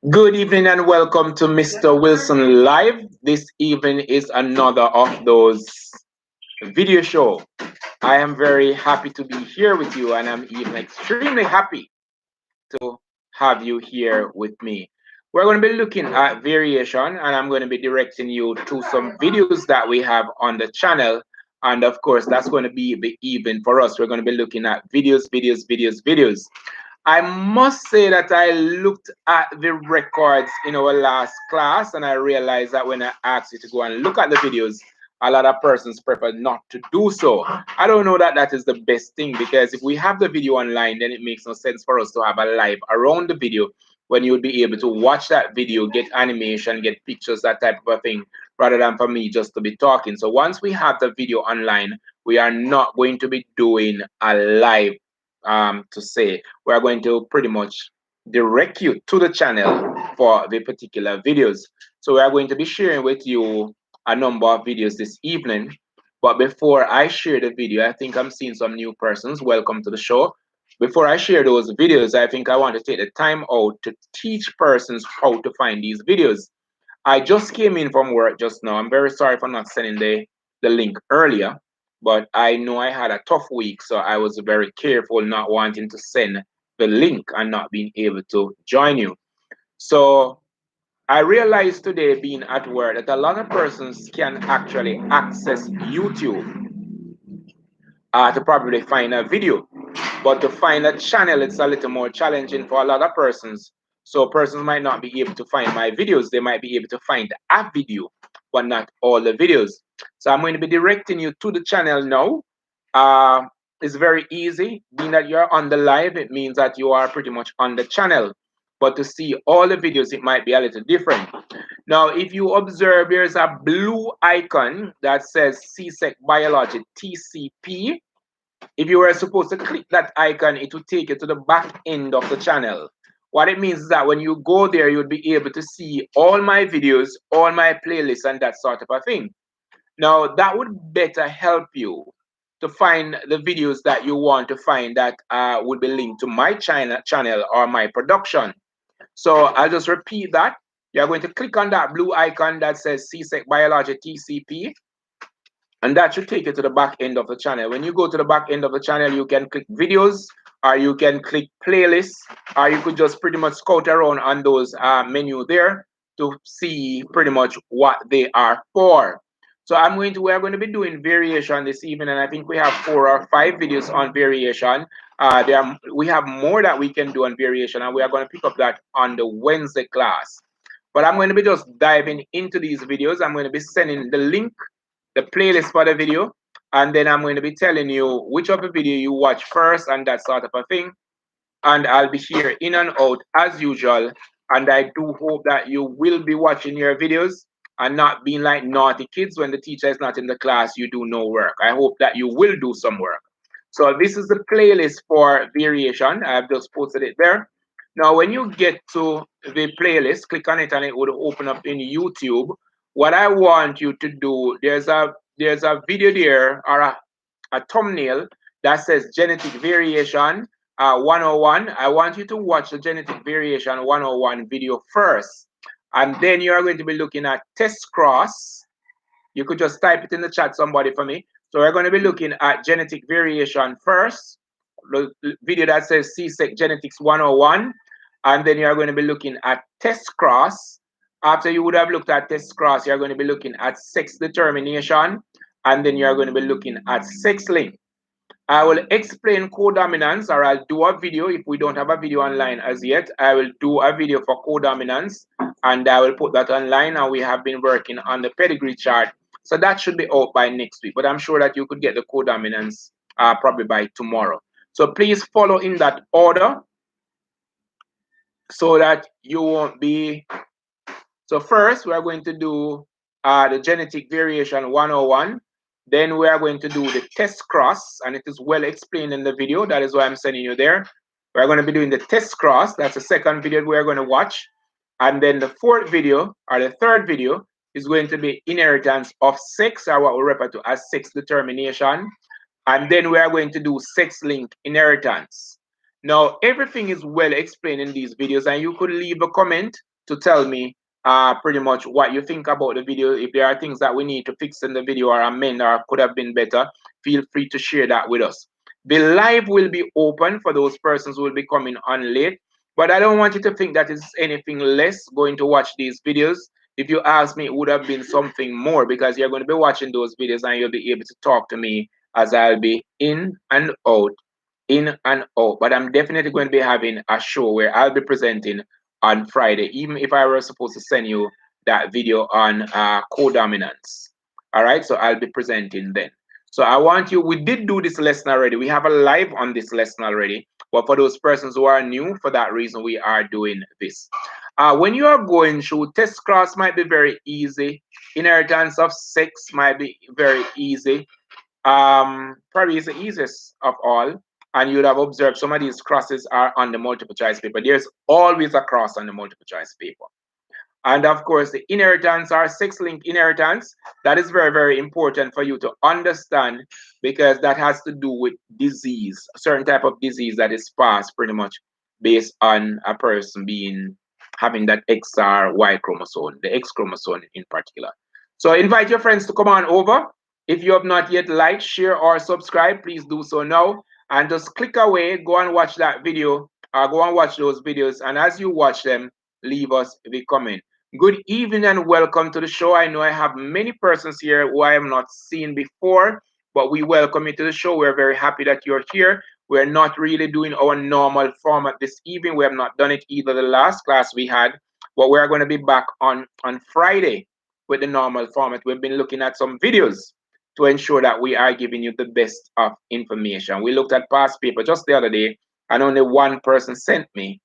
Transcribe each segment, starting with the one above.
Good evening and welcome to Mr. Wilson Live. This evening is another of those video show. I am very happy to be here with you, and I'm even extremely happy to have you here with me. We're going to be looking at variation, and I'm going to be directing you to some videos that we have on the channel. And of course, that's going to be the even for us. We're going to be looking at videos. I must say that I looked at the records in our last class and I realized that when I asked you to go and look at the videos, a lot of persons prefer not to do so. I don't know that that is the best thing, because if we have the video online, then it makes no sense for us to have a live around the video when you would be able to watch that video, get animation, get pictures, that type of a thing, rather than for me just to be talking. So once we have the video online, we are not going to be doing a live to say. We're going to pretty much direct you to the channel for the particular videos. So we are going to be sharing with you a number of videos this evening. But before I share the video, I think I'm seeing some new persons. Welcome to the show. Before I share those videos, I think I want to take the time out to teach persons how to find these videos. I just came in from work just now. I'm very sorry for not sending the link earlier, but I know I had a tough week, so I was very careful not wanting to send the link and not being able to join you. So I realized today, being at work, that a lot of persons can actually access YouTube to probably find a video. But to find a channel, it's a little more challenging for a lot of persons. So persons might not be able to find my videos. They might be able to find a video, but not all the videos. So I'm going to be directing you to the channel now. Uh, it's very easy. Being that you're on the live, it means that you are pretty much on the channel. But to see all the videos, it might be a little different. Now, if you observe, there's a blue icon that says CSEC Biologic TCP. If you were supposed to click that icon, it would take you to the back end of the channel. What it means is that when you go there, you'll be able to see all my videos, all my playlists, and that sort of a thing. Now, that would better help you to find the videos that you want to find that would be linked to my channel or my production. So I'll just repeat that. You're going to click on that blue icon that says CSEC Biology TCP, and that should take you to the back end of the channel. When you go to the back end of the channel, you can click videos, or you can click playlists, or you could just pretty much scout around on those menu there to see pretty much what they are for. So we're going to be doing variation this evening, and I think we have 4 or 5 videos on variation. We have more that we can do on variation, and we are going to pick up that on the Wednesday class. But I'm going to be just diving into these videos. I'm going to be sending the link, the playlist for the video, and then I'm going to be telling you which of the video you watch first and that sort of a thing. And I'll be here in and out as usual. And I do hope that you will be watching your videos and not being like naughty kids when the teacher is not in the class, you do no work. I hope that you will do some work. So this is the playlist for variation. I've just posted it there. Now, when you get to the playlist, click on it and it would open up in YouTube. What I want you to do, there's a video there, or a thumbnail that says genetic variation 101. I want you to watch the genetic variation 101 video first. And then you are going to be looking at test cross. You could just type it in the chat, somebody, for me. So we're going to be looking at genetic variation first, the video that says CSEC Genetics 101. And then you're going to be looking at test cross. After you would have looked at test cross, you're going to be looking at sex determination. And then you're going to be looking at sex link. I will explain codominance, or I'll do a video. If we don't have a video online as yet, I will do a video for codominance, and I will put that online. And we have been working on the pedigree chart, so that should be out by next week. But I'm sure that you could get the codominance probably by tomorrow. So please follow in that order so that you won't be. So first, we are going to do the genetic variation 101. Then we are going to do the test cross, and it is well explained in the video. That is why I'm sending you there. We're going to be doing the test cross. That's the second video we're going to watch. And then the fourth video, or the third video, is going to be inheritance of sex, or what we refer to as sex determination. And then we are going to do sex link inheritance. Now, everything is well explained in these videos, and you could leave a comment to tell me pretty much what you think about the video. If there are things that we need to fix in the video or amend or could have been better, feel free to share that with us. The live will be open for those persons who will be coming on late, but I don't want you to think that it's anything less going to watch these videos. If you ask me, it would have been something more, because you're going to be watching those videos and you'll be able to talk to me as I'll be in and out, in and out. But I'm definitely going to be having a show where I'll be presenting on Friday, even if I were supposed to send you that video on codominance. All right, so I'll be presenting then. So I want you, we did do this lesson already. We have a live on this lesson already. But for those persons who are new, for that reason, we are doing this. When you are going through, test class might be very easy. Inheritance of sex might be very easy. Probably is the easiest of all. And you would have observed some of these crosses are on the multiple choice paper. There's always a cross on the multiple choice paper. And of course, the inheritance or sex link inheritance, that is very, very important for you to understand, because that has to do with disease, a certain type of disease that is passed pretty much based on a person being having that X or Y chromosome, the X chromosome in particular. So invite your friends to come on over. If you have not yet liked, share, or subscribe, please do so now. And just click away, go and watch that video, or go and watch those videos. And as you watch them, leave us a comment. Good evening and welcome to the show. I know I have many persons here who I have not seen before, but we welcome you to the show. We're very happy that you're here. We're not really doing our normal format this evening. We have not done it either the last class we had, but we're going to be back on Friday with the normal format. We've been looking at some videos to ensure that we are giving you the best of information. We looked at past paper just the other day, and only one person sent me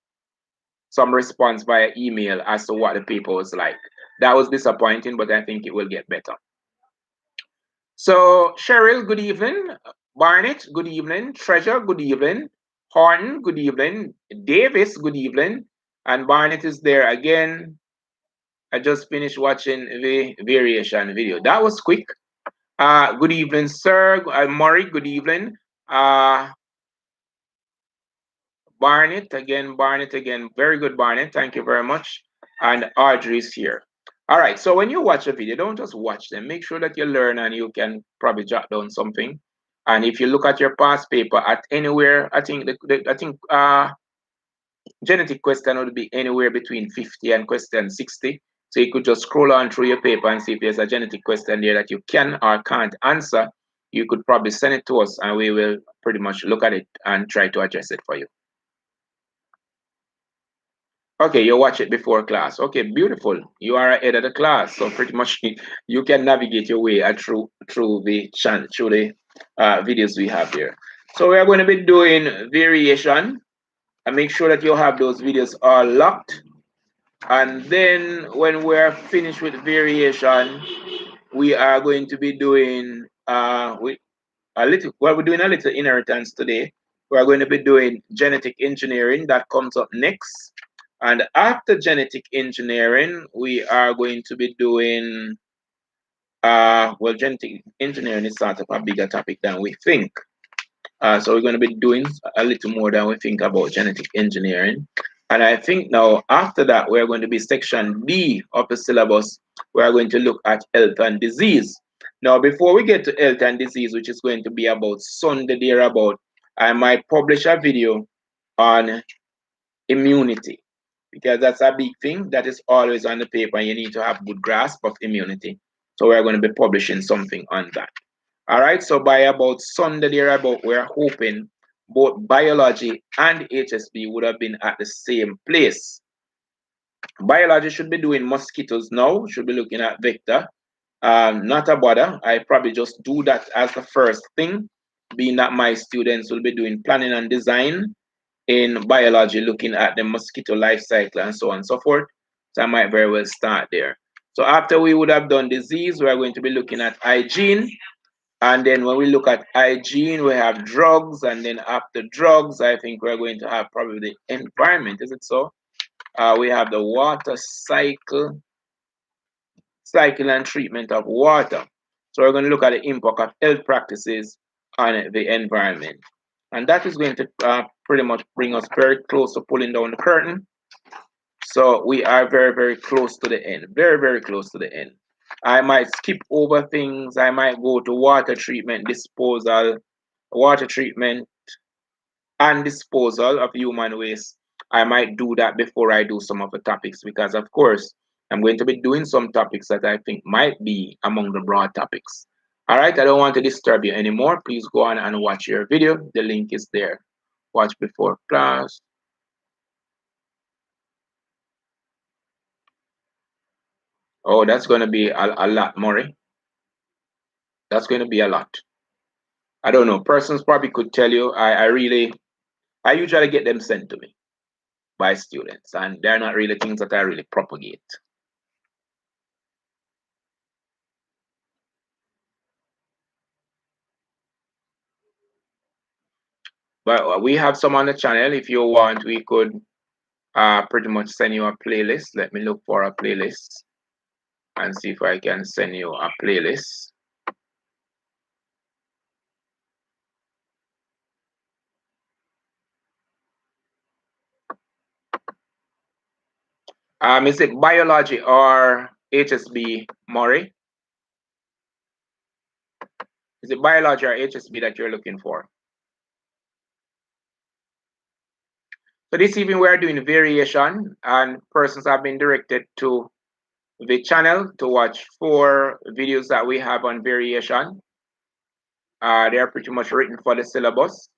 some response via email as to what the paper was like. That was disappointing, but I think it will get better. So, Cheryl, good evening. Barnett, good evening. Treasure, good evening. Horton, good evening. Davis, good evening. And Barnett is there again. I just finished watching the variation video. That was quick. Good evening, sir. Murray, good evening. Barnett again, Barnett again. Very good, Barnett. Thank you very much. And Audrey is here. All right. So when you watch a video, don't just watch them. Make sure that you learn and you can probably jot down something. And if you look at your past paper at anywhere, I think genetic question would be anywhere between 50 and question 60. So you could just scroll on through your paper and see if there's a genetic question there that you can or can't answer. You could probably send it to us and we will pretty much look at it and try to address it for you. Okay, you watch it before class. Okay, beautiful. You are ahead of the class, so pretty much you can navigate your way through the videos we have here. So we are going to be doing variation, and make sure that you have those videos all locked. And then when we're finished with variation, we are going to be doing we're doing a little inheritance today. We're going to be doing genetic engineering. That comes up next. And after genetic engineering, we are going to be doing well, genetic engineering is sort of a bigger topic than we think. So we're going to be doing a little more than we think about genetic engineering. And I think now after that, we're going to be section D of the syllabus. We're going to look at health and disease. Now, before we get to health and disease, which is going to be about Sunday thereabout, I might publish a video on immunity, because that's a big thing that is always on the paper. You need to have good grasp of immunity. So we're going to be publishing something on that. All right, so by about Sunday thereabout, we're hoping both biology and HSB would have been at the same place. Biology should be doing mosquitoes now, should be looking at vector. Not a bother. I probably just do that as the first thing, being that my students will be doing planning and design in biology, looking at the mosquito life cycle and so on and so forth. So I might very well start there. So after we would have done disease, we are going to be looking at hygiene. And then when we look at hygiene, we have drugs. And then after drugs, I think we're going to have probably the environment. Is it so? We have the water cycle and treatment of water. So we're going to look at the impact of health practices on the environment. And that is going to pretty much bring us very close to pulling down the curtain. So we are very, very close to the end. Very, very close to the end. I might skip over things. I might go to water treatment, disposal, water treatment, and disposal of human waste. I might do that before I do some of the topics because, of course, I'm going to be doing some topics that I think might be among the broad topics. All right, I don't want to disturb you anymore. Please go on and watch your video. The link is there. Watch before class. Oh, that's going to be a lot, Maury. That's going to be a lot. I don't know. Persons probably could tell you. I usually get them sent to me by students, and they're not really things that I really propagate. But we have some on the channel. If you want, we could pretty much send you a playlist. Let me look for a playlist and see if I can send you a playlist. Is it biology or HSB, Maury? Is it biology or HSB that you're looking for? So this evening we are doing variation, and persons have been directed to the channel to watch 4 videos that we have on variation. They are pretty much written for the syllabus.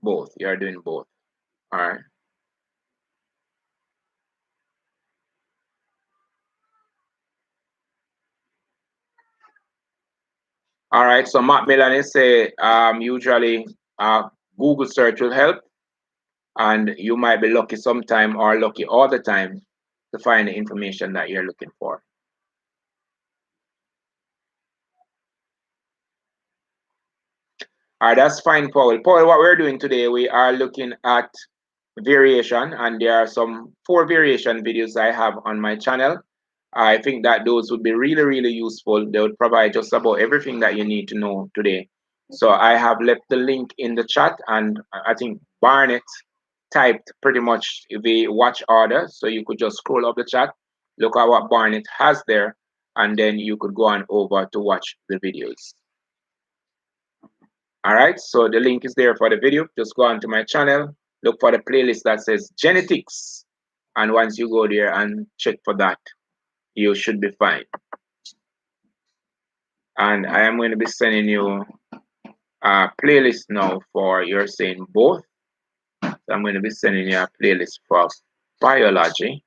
Both. You are doing both. All right. All right. So Matt Melanie say usually Google search will help, and you might be lucky sometime or lucky all the time to find the information that you're looking for. All right, that's fine, Paul. Paul, what we're doing today, we are looking at variation, and there are some 4 variation videos I have on my channel. I think that those would be really, really useful. They would provide just about everything that you need to know today. So I have left the link in the chat, and I think Barnett typed pretty much the watch order. So you could just scroll up the chat, look at what Barnett has there, and then you could go on over to watch the videos. All right, so the link is there for the video. Just go onto my channel, look for the playlist that says genetics. And once you go there and check for that, you should be fine. And I am going to be sending you a playlist now for you're saying both. So I'm going to be sending you a playlist for biology.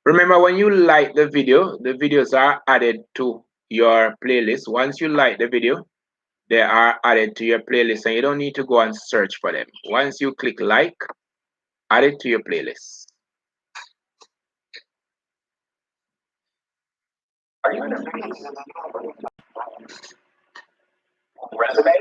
Remember, when you like the videos are added to your playlist. Once you like the video, they are added to your playlist, and you don't need to go and search for them. Once you click like, add it to your playlist. Are you in a resume?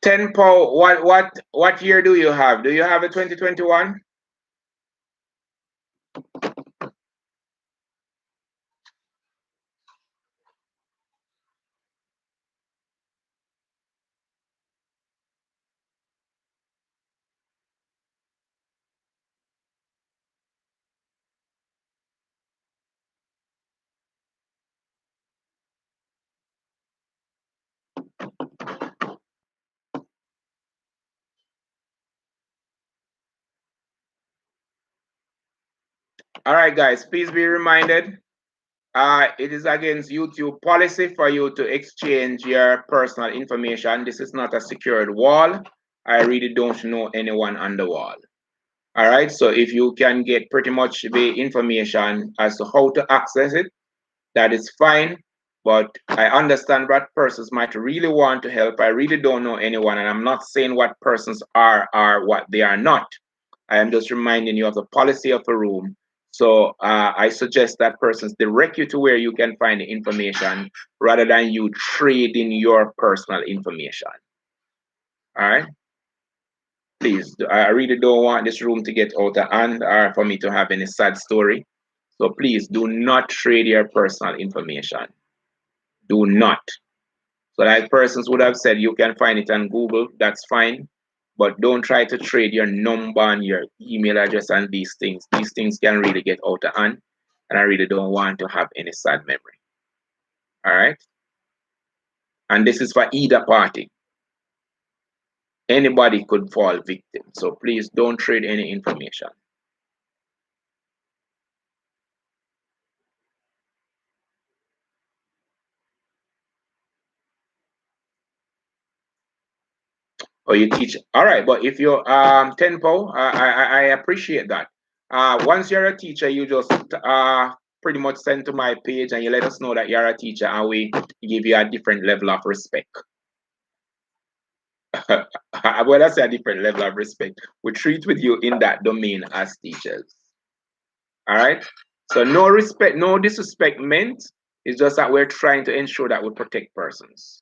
10 Paul, what year do you have? Do you have a 2021? All right, guys, please be reminded, it is against YouTube policy for you to exchange your personal information. This is not a secured wall. I really don't know anyone on the wall. All right, so if you can get pretty much the information as to how to access it, that is fine. But I understand what persons might really want to help. I really don't know anyone, and I'm not saying what persons are what they are not. I am just reminding you of the policy of the room. So I suggest that persons direct you to where you can find the information rather than you trading your personal information. All right. Please, I really don't want this room to get out of hand or for me to have any sad story. So please do not trade your personal information. Do not. So like persons would have said, you can find it on Google, that's fine. But don't try to trade your number and your email address and these things. These things can really get out of hand. And I really don't want to have any sad memory. All right. And this is for either party. Anybody could fall victim. So please don't trade any information. Or you teach. All right, but if you're tempo, I appreciate that. Once you're a teacher, you just pretty much send to my page and you let us know that you're a teacher, and we give you a different level of respect. Well, that's a different level of respect. We treat with you in that domain as teachers. All right. So no respect, no disrespect meant. It's just that we're trying to ensure that we protect persons.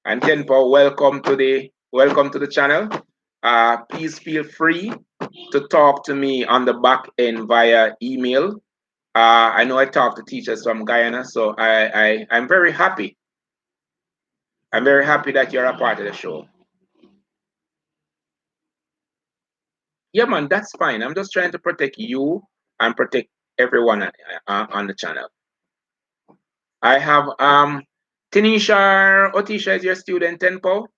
And Tenpo, welcome to the channel. Please feel free to talk to me on the back end via email. I know I talk to teachers from Guyana, so I'm very happy. I'm very happy that you're a part of the show. Yeah, man, that's fine. I'm just trying to protect you and protect everyone on the channel. I have Tanisha Otisha is your student, Tenpo.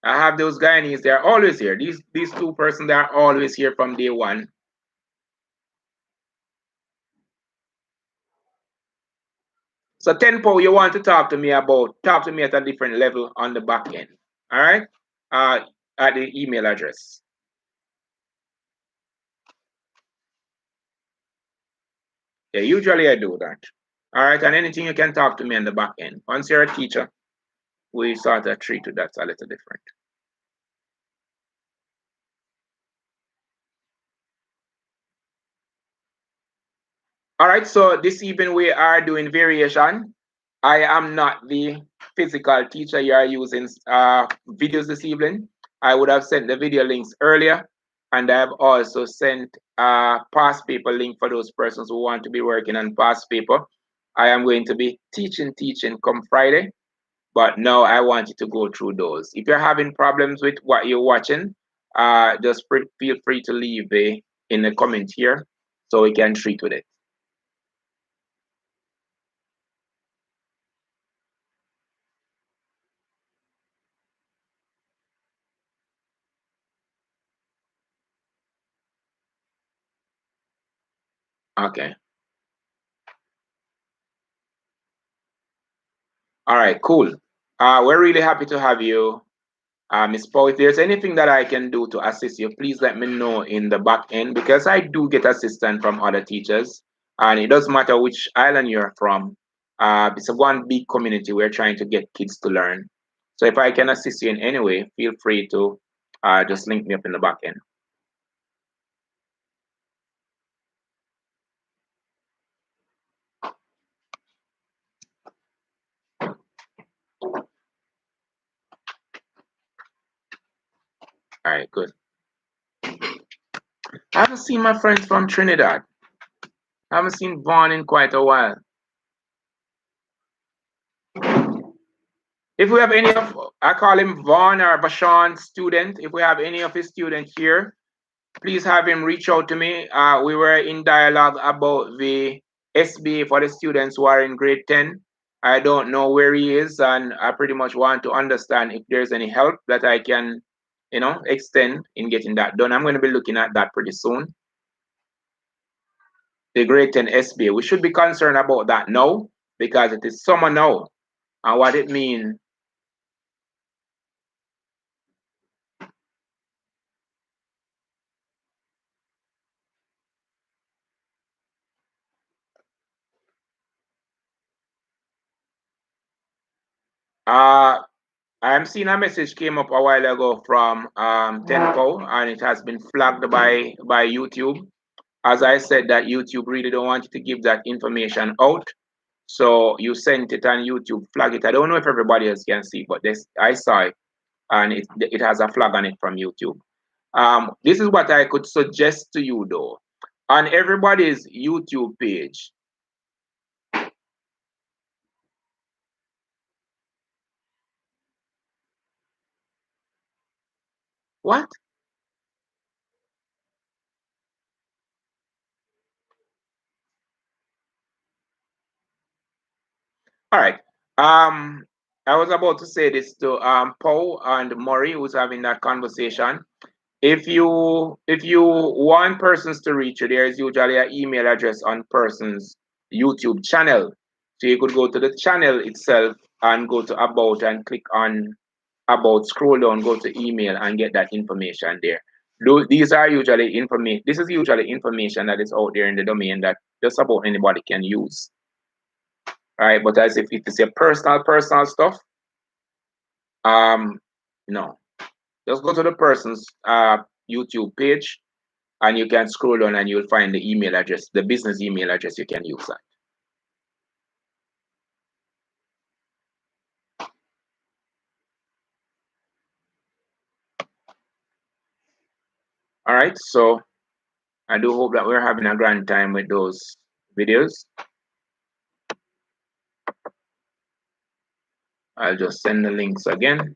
I have those Guyanese, they're always here. These two persons, they are always here from day one. So Tenpo, you want to talk to me at a different level on the back end. All right? At the email address. Yeah, usually I do that. All right, and anything you can talk to me on the back end. Once you're a teacher, we sort of treat you that's a little different. All right, so this evening we are doing variation. I am not the physical teacher you are using videos this evening. I would have sent the video links earlier, and I have also sent a past paper link for those persons who want to be working on past paper. I am going to be teaching come Friday, but now I want you to go through those. If you're having problems with what you're watching, just feel free to leave in the comment here so we can treat with it. Okay. All right, cool. We're really happy to have you, Ms. Paul. If there's anything that I can do to assist you, please let me know in the back end because I do get assistance from other teachers, and it doesn't matter which island you're from. It's a one big community. We're trying to get kids to learn. So if I can assist you in any way, feel free to just link me up in the back end. All right, good. I haven't seen my friends from Trinidad. I haven't seen Vaughn in quite a while. If we have any of, I call him Vaughn or Bashan student. If we have any of his students here, please have him reach out to me. We were in dialogue about the SBA for the students who are in grade 10. I don't know where he is, and I pretty much want to understand if there's any help that I can, extend in getting that done. I'm going to be looking at that pretty soon. The grade 10 SBA. We should be concerned about that now because it is summer now. And what it means, I'm seeing a message came up a while ago from Tenpo, and it has been flagged by YouTube. As I said, that YouTube really don't want you to give that information out. So you sent it on YouTube, flag it. I don't know if everybody else can see, but this I saw it, and it has a flag on it from YouTube. This is what I could suggest to you though. On everybody's YouTube page, what? All right. Um, I was about to say this to Paul and Murray, who's having that conversation. If you want persons to reach you, there is usually an email address on person's YouTube channel. So you could go to the channel itself and go to about and click on about, scroll down, go to email and get that information there. These are usually information. This is usually information that is out there in the domain that just about anybody can use. All right, but as if it is a personal stuff, um, no. Just go to the person's YouTube page and you can scroll down and you'll find the email address, the business email address you can use that. All right, so I do hope that we're having a grand time with those videos. I'll just send the links again.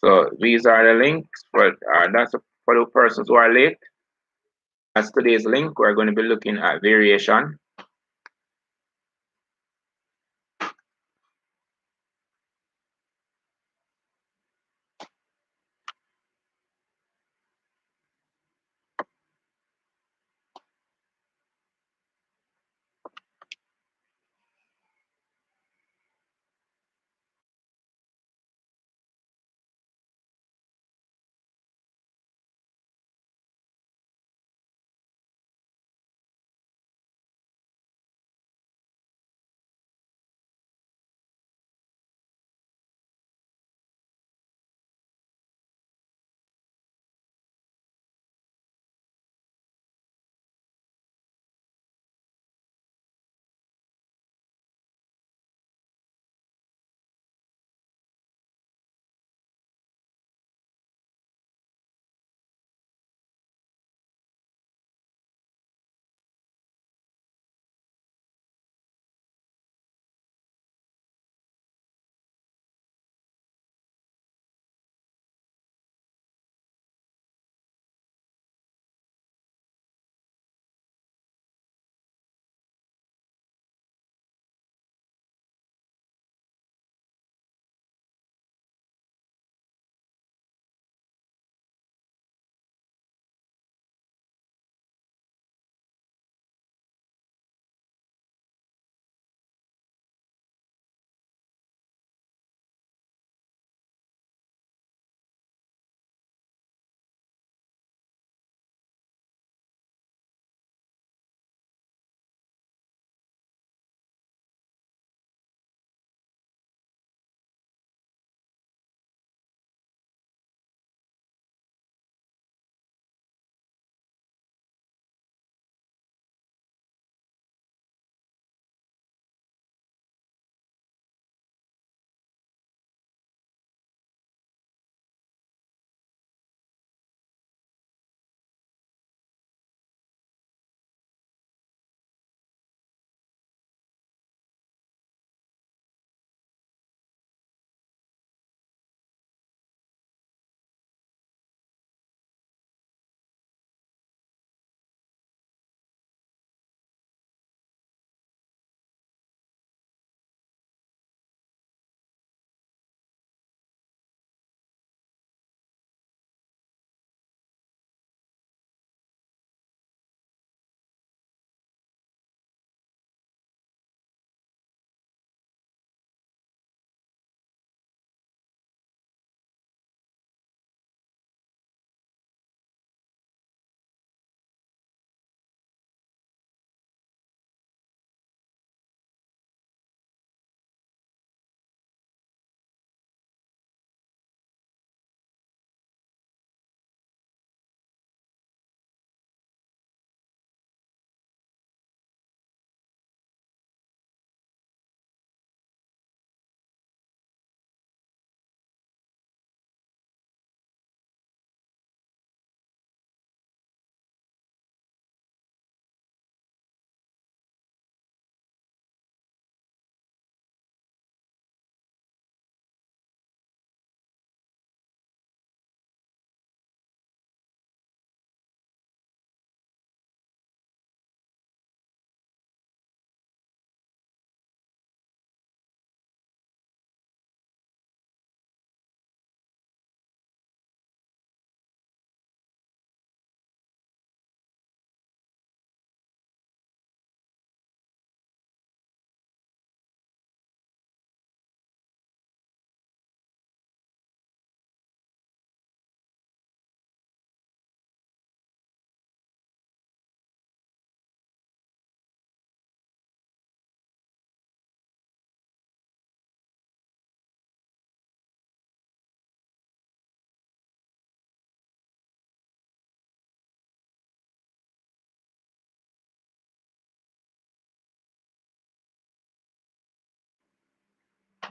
So these are the links that's for the persons who are late. As today's link, we're going to be looking at variation.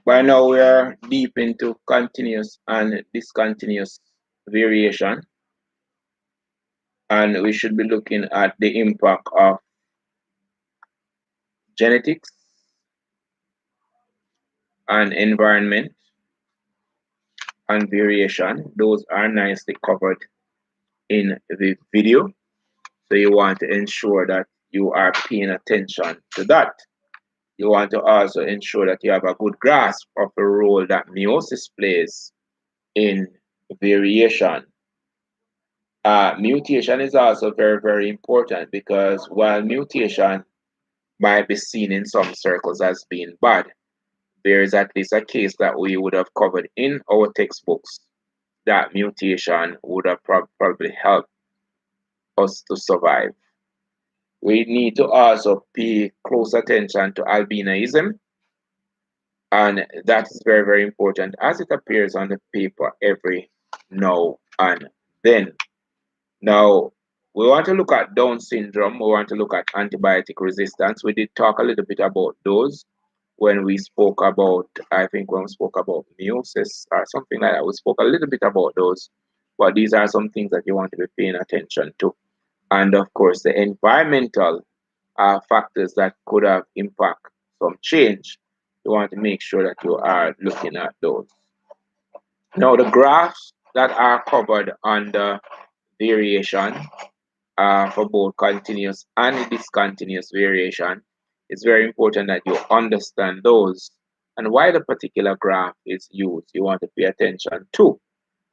By now we are deep into continuous and discontinuous variation, and we should be looking at the impact of genetics and environment and variation. Those are nicely covered in the video. So you want to ensure that you are paying attention to that. You want to also ensure that you have a good grasp of the role that meiosis plays in variation. Mutation is also very, very important because while mutation might be seen in some circles as being bad, there is at least a case that we would have covered in our textbooks that mutation would have probably helped us to survive. We need to also pay close attention to albinism, and that is very, very important as it appears on the paper every now and then. Now, we want to look at Down syndrome, we want to look at antibiotic resistance. We did talk a little bit about those when we spoke about, I think when we spoke about meiosis or something like that, we spoke a little bit about those. But these are some things that you want to be paying attention to. And of course, the environmental factors that could have impact some change. You want to make sure that you are looking at those. Now, the graphs that are covered under variation for both continuous and discontinuous variation, it's very important that you understand those and why the particular graph is used. You want to pay attention to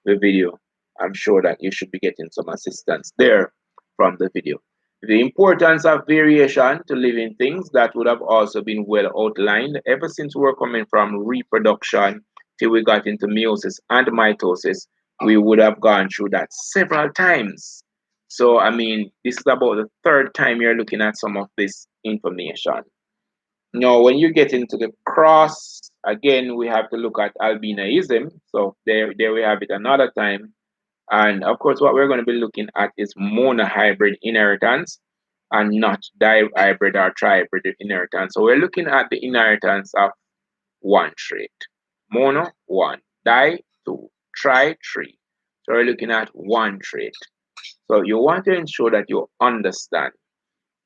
the video. I'm sure that you should be getting some assistance there from the video. The importance of variation to living things, that would have also been well outlined ever since we were coming from reproduction till we got into meiosis and mitosis. We would have gone through that several times. So, I mean, this is about the third time you're looking at some of this information. Now, when you get into the cross, again, we have to look at albinism. So there we have it another time. And of course, what we're going to be looking at is monohybrid inheritance and not dihybrid or trihybrid inheritance. So we're looking at the inheritance of one trait. Mono, one. Di, two. Tri, three. So we're looking at one trait. So you want to ensure that you understand.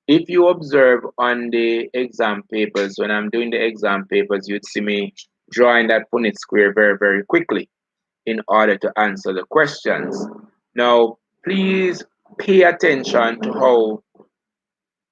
If you observe on the exam papers, when I'm doing the exam papers, you'd see me drawing that Punnett square very, very quickly in order to answer the questions. Now, please pay attention to how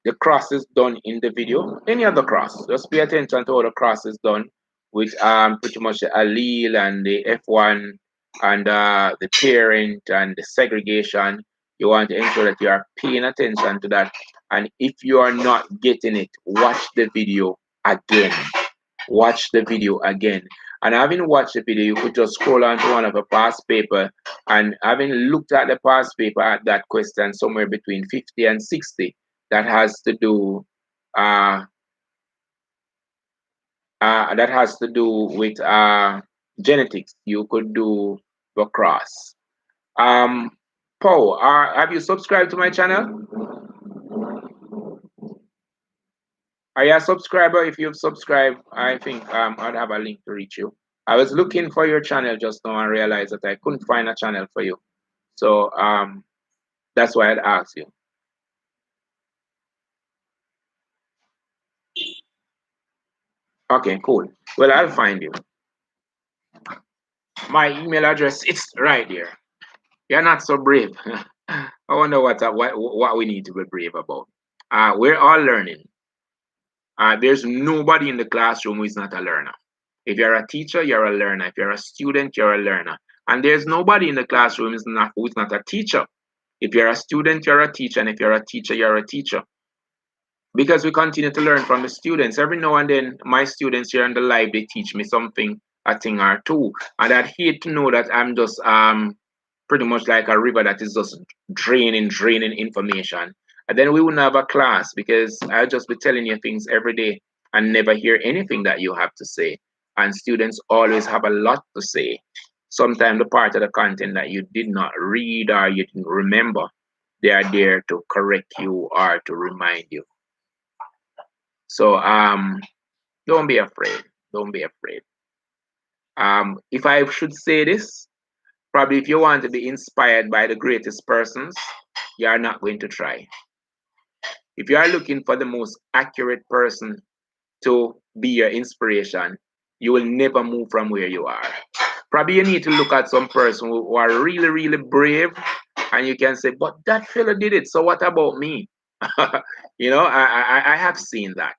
the cross is done in the video. Any other cross, just pay attention to how the cross is done with pretty much the allele and the F1 and the parent and the segregation. You want to ensure that you are paying attention to that. And if you are not getting it, watch the video again. Watch the video again. And having watched the video, you could just scroll on to one of the past paper, and having looked at the past paper at that question somewhere between 50 and 60, that has to do with genetics. You could do the cross. Paul, have you subscribed to my channel? Are you a subscriber? If you've subscribed, I think I'd have a link to reach you. I was looking for your channel just now and realized that I couldn't find a channel for you. So that's why I'd asked you. Okay, cool. Well, I'll find you. My email address, it's right there. You're not so brave. I wonder what we need to be brave about. We're all learning. There's nobody in the classroom who is not a learner. If you're a teacher, you're a learner. If you're a student, you're a learner. And there's nobody in the classroom who is not a teacher. If you're a student, you're a teacher. And if you're a teacher, you're a teacher. Because we continue to learn from the students. Every now and then, my students here in the live, they teach me something, a thing or two. And I'd hate to know that I'm just pretty much like a river that is just draining information. And then we wouldn't have a class because I'll just be telling you things every day and never hear anything that you have to say. And students always have a lot to say. Sometimes the part of the content that you did not read or you didn't remember, they are there to correct you or to remind you. So don't be afraid. Don't be afraid. If I should say this, probably if you want to be inspired by the greatest persons, you are not going to try. If you are looking for the most accurate person to be your inspiration, you will never move from where you are. Probably you need to look at some person who are really, really brave, and you can say, but that fella did it, so what about me? I have seen that.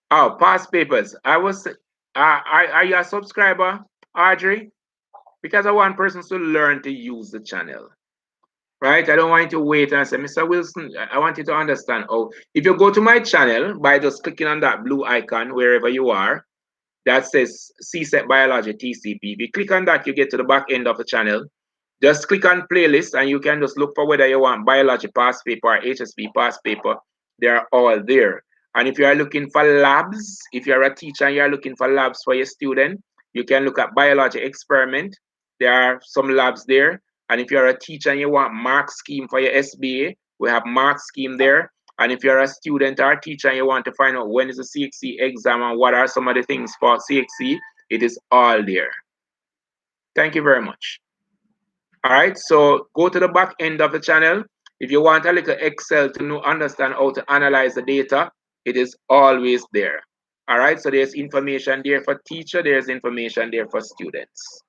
Oh, past papers. Are you a subscriber, Audrey? Because I want persons to learn to use the channel, right? I don't want you to wait and say, Mr. Wilson, I want you to understand. Oh, if you go to my channel by just clicking on that blue icon wherever you are, that says CSET Biology TCP. If you click on that, you get to the back end of the channel. Just click on playlist and you can just look for whether you want biology past paper or HSP past paper. They're all there. And if you are looking for labs, if you're a teacher and you're looking for labs for your student, you can look at biology experiment. There are some labs there. And if you're a teacher and you want mark scheme for your SBA, we have mark scheme there. And if you're a student or a teacher and you want to find out when is the CXC exam and what are some of the things for CXC, it is all there. Thank you very much. All right, so go to the back end of the channel. If you want a little Excel to know, understand how to analyze the data, it is always there. All right, so there's information there for teacher, there's information there for students.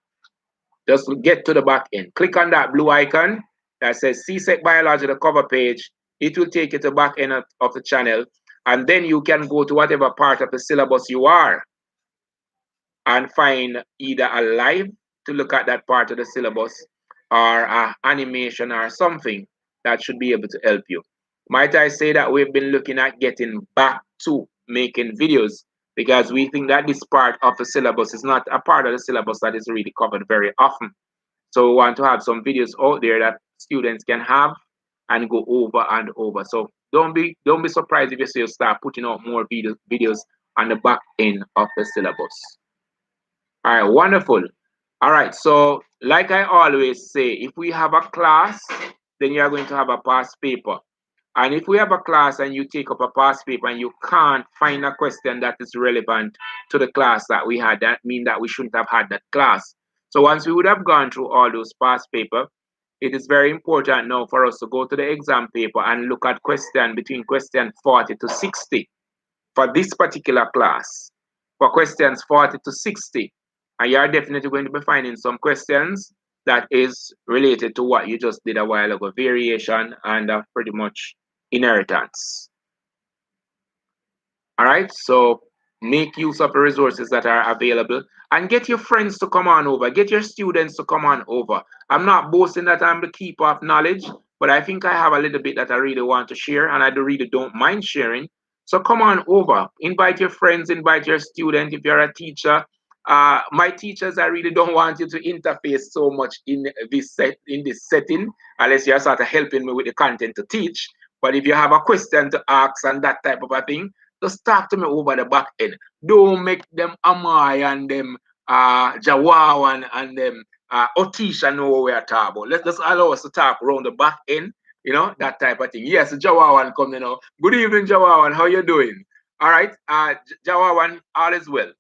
Just get to the back end. Click on that blue icon that says CSEC Biology, the cover page. It will take you to the back end of the channel. And then you can go to whatever part of the syllabus you are and find either a live to look at that part of the syllabus or an animation or something that should be able to help you. Might I say that we've been looking at getting back to making videos because we think that this part of the syllabus is not a part of the syllabus that is really covered very often. So we want to have some videos out there that students can have and go over and over. So don't be surprised if you see us start putting out more videos on the back end of the syllabus. All right, wonderful. All right, so like I always say, if we have a class, then you are going to have a past paper. And if we have a class and you take up a past paper and you can't find a question that is relevant to the class that we had, that means that we shouldn't have had that class. So once we would have gone through all those past paper, it is very important now for us to go to the exam paper and look at question between question 40 to 60 for this particular class. For questions 40 to 60, and you are definitely going to be finding some questions that is related to what you just did a while ago, variation and pretty much inheritance. All right, so make use of the resources that are available and get your friends to come on over, get your students to come on over. I'm not boasting that I'm the keeper of knowledge, but I think I have a little bit that I really want to share and I really don't mind sharing. So come on over, invite your friends, invite your student. If you're a teacher, my teachers, I really don't want you to interface so much in this setting, unless you're sort of helping me with the content to teach. But if you have a question to ask and that type of a thing, just talk to me over the back end. Don't make them Amai and them Jawawan and them Otisha know what we are talking about. Let's just allow us to talk around the back end, that type of thing. Yes, Jawawan come, Good evening, Jawawan. How you doing? All right. Jawawan, all is well.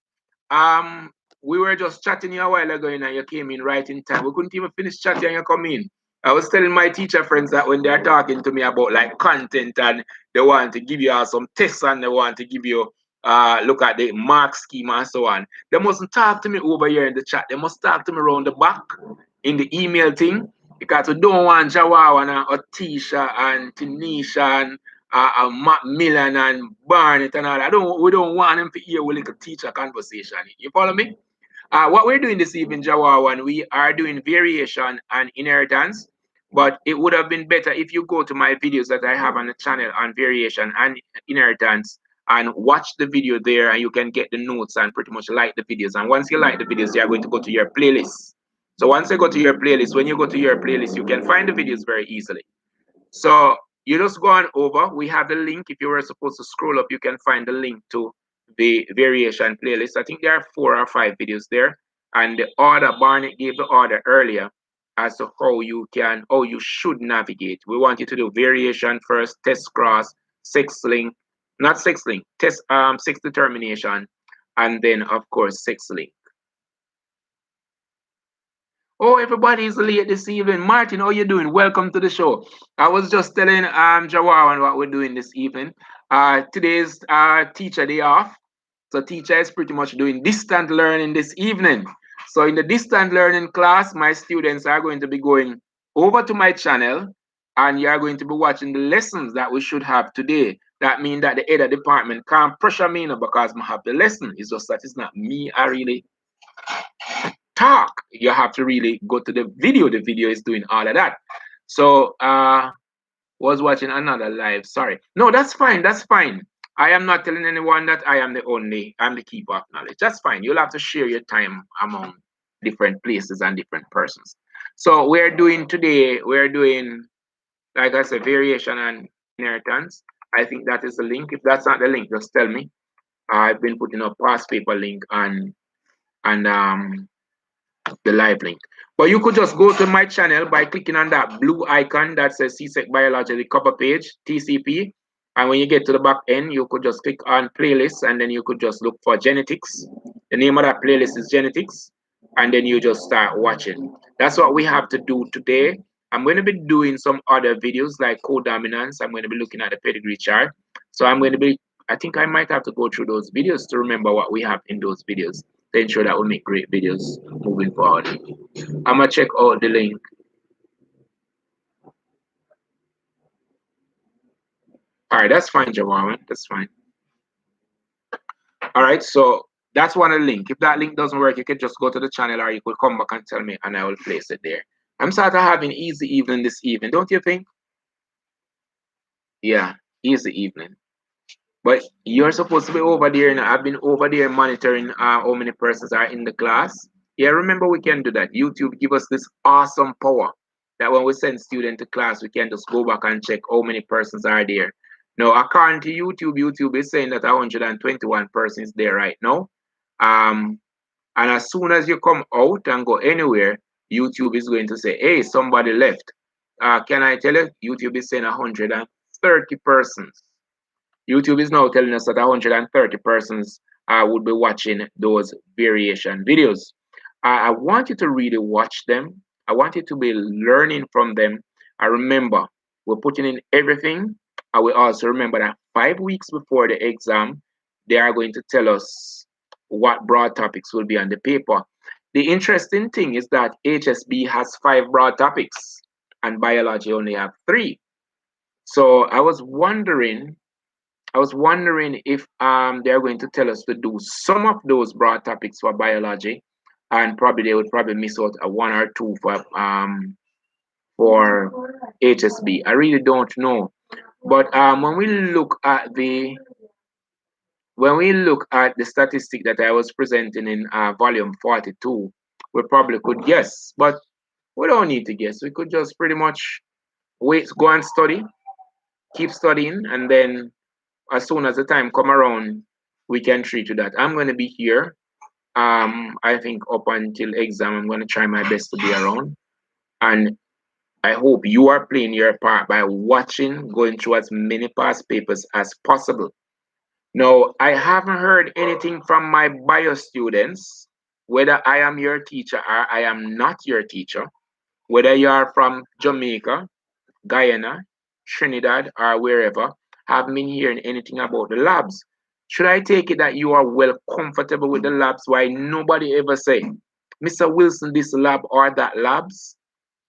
Um, we were just chatting a while ago, and you came in right in time. We couldn't even finish chatting and you come in. I was telling my teacher friends that when they're talking to me about like content and they want to give you some tests and they want to give you look at the mark scheme and so on, they mustn't talk to me over here in the chat. They must talk to me around the back in the email thing because we don't want Jawawa and Otisha and Tanisha and Macmillan and Barnett and all that. We don't want them to hear we like a teacher conversation. You follow me? What we're doing this evening, Jawawan, we are doing variation and inheritance, but it would have been better if you go to my videos that I have on the channel on variation and inheritance and watch the video there and you can get the notes and pretty much like the videos. And once you like the videos, you're going to go to your playlist. So once you go to your playlist, when you go to your playlist, you can find the videos very easily. So you just go on over. We have the link. If you were supposed to scroll up, you can find the link to the variation playlist. I think there are 4 or 5 videos there. And the order, Barnett gave the order earlier as to how you should navigate. We want you to do variation first, test cross, sex link, not sex link, test sex determination, and then of course sex link. Oh, everybody's late this evening. Martin, how you doing? Welcome to the show. I was just telling Jawawan what we're doing this evening. Today's teacher day off. So teacher is pretty much doing distant learning this evening. So in the distant learning class, my students are going to be going over to my channel and you are going to be watching the lessons that we should have today. That means that the other department can't pressure me now because I have the lesson. It's just that it's not me. I really talk. You have to really go to the video. The video is doing all of that. So was watching another live. Sorry. No, that's fine. That's fine. I am not telling anyone that I'm the keeper of knowledge. That's fine. You'll have to share your time among different places and different persons. So we're doing, like I said, variation and inheritance. I think that is the link. If that's not the link, just tell me. I've been putting up past paper link and the live link. But you could just go to my channel by clicking on that blue icon that says CSEC Biology, the cover page, TCP. And when you get to the back end, you could just click on playlists and then you could just look for genetics. The name of that playlist is genetics. And then you just start watching. That's what we have to do today. I'm going to be doing some other videos like codominance. I'm going to be looking at the pedigree chart. So I think I might have to go through those videos to remember what we have in those videos to ensure that we make great videos moving forward. I'm gonna check out the link. All right, that's fine, Jawan. That's fine. All right, so that's one of the link. If that link doesn't work, you can just go to the channel or you could come back and tell me and I will place it there. I'm sort of having easy evening this evening, don't you think? Yeah, easy evening. But you're supposed to be over there, and I've been over there monitoring how many persons are in the class. Yeah, remember we can do that. YouTube give us this awesome power that when we send student to class, we can just go back and check how many persons are there. Now, according to YouTube, YouTube is saying that 121 persons there right now. Um, and as soon as you come out and go anywhere, YouTube is going to say, "Hey, somebody left." Can I tell you? YouTube is saying 130 persons. YouTube is now telling us that 130 persons would be watching those variation videos. I want you to really watch them. I want you to be learning from them. I remember we're putting in everything. I will also remember that 5 weeks before the exam, they are going to tell us what broad topics will be on the paper. The interesting thing is that HSB has 5 broad topics and biology only have 3. So I was wondering if they're going to tell us to do some of those broad topics for biology, and probably they would probably miss out a 1 or 2 for HSB. I really don't know. But when we look at the statistic that I was presenting in volume 42, we probably could guess, but we don't need to guess. We could just pretty much wait, go and study, keep studying, and then as soon as the time come around, we can treat to that. I'm going to be here. I think up until exam, I'm going to try my best to be around, and I hope you are playing your part by watching, going through as many past papers as possible. Now, I haven't heard anything from my bio students, whether I am your teacher or I am not your teacher, whether you are from Jamaica, Guyana, Trinidad, or wherever, have been hearing anything about the labs. Should I take it that you are well comfortable with the labs? Why nobody ever say, Mr. Wilson, this lab or that labs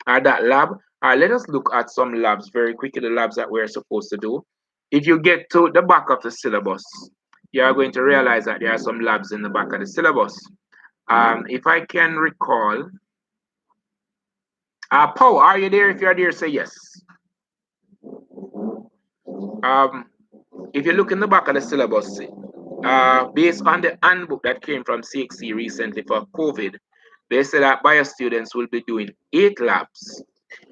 or that lab? Let us look at some labs very quickly, the labs that we're supposed to do. If you get to the back of the syllabus, you are going to realize that there are some labs in the back of the syllabus. If I can recall, Paul, are you there? If you are there, say yes. Um, if you look in the back of the syllabus, based on the handbook that came from CXC recently for COVID, they said that bio students will be doing 8 labs.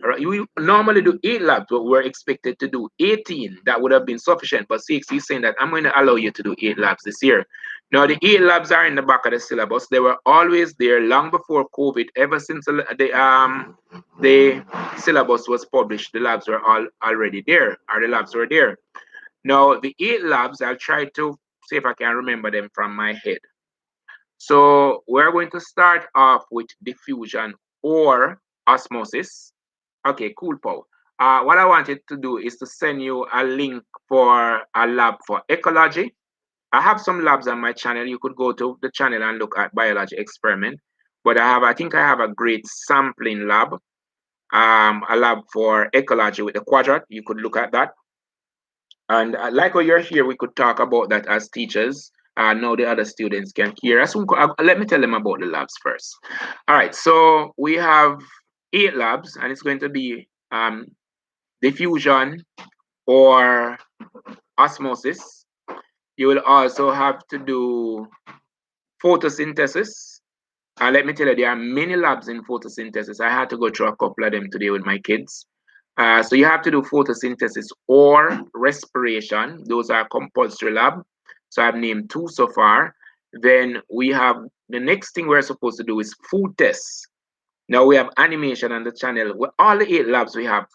Right? You normally do 8 labs, but we're expected to do 18. That would have been sufficient, but CXC is saying that I'm going to allow you to do 8 labs this year. Now, the 8 labs are in the back of the syllabus. They were always there long before COVID. Ever since the syllabus was published, the labs were already there, or the labs were there. Now, the 8 labs, I'll try to see if I can remember them from my head. So we're going to start off with diffusion or osmosis. Okay, cool, Paul. What I wanted to do is to send you a link for a lab for ecology. I have some labs on my channel. You could go to the channel and look at biology experiment. But I think I have a great sampling lab, a lab for ecology with the quadrant. You could look at that. And like when you're here, we could talk about that as teachers. Now the other students can hear us. Let me tell them about the labs first. All right, so we have 8 labs, and it's going to be diffusion or osmosis. You will also have to do photosynthesis. Let me tell you, there are many labs in photosynthesis. I had to go through a couple of them today with my kids. So you have to do photosynthesis or respiration. Those are compulsory lab. So I've named 2 so far. Then we have the next thing we're supposed to do is food tests. Now we have animation on the channel. All the 8 labs we have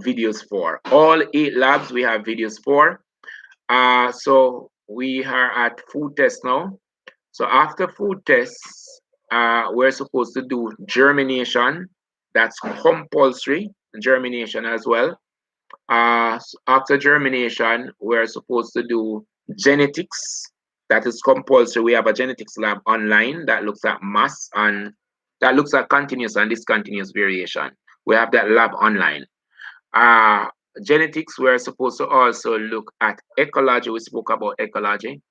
videos for. All 8 labs we have videos for. So we are at food test now. So after food tests, we're supposed to do germination. That's compulsory, germination as well. After germination, we're supposed to do genetics. That is compulsory. We have a genetics lab online that looks at mass and that looks at continuous and discontinuous variation. We have that lab online. Uh, Genetics, we're supposed to also look at ecology. We spoke about ecology.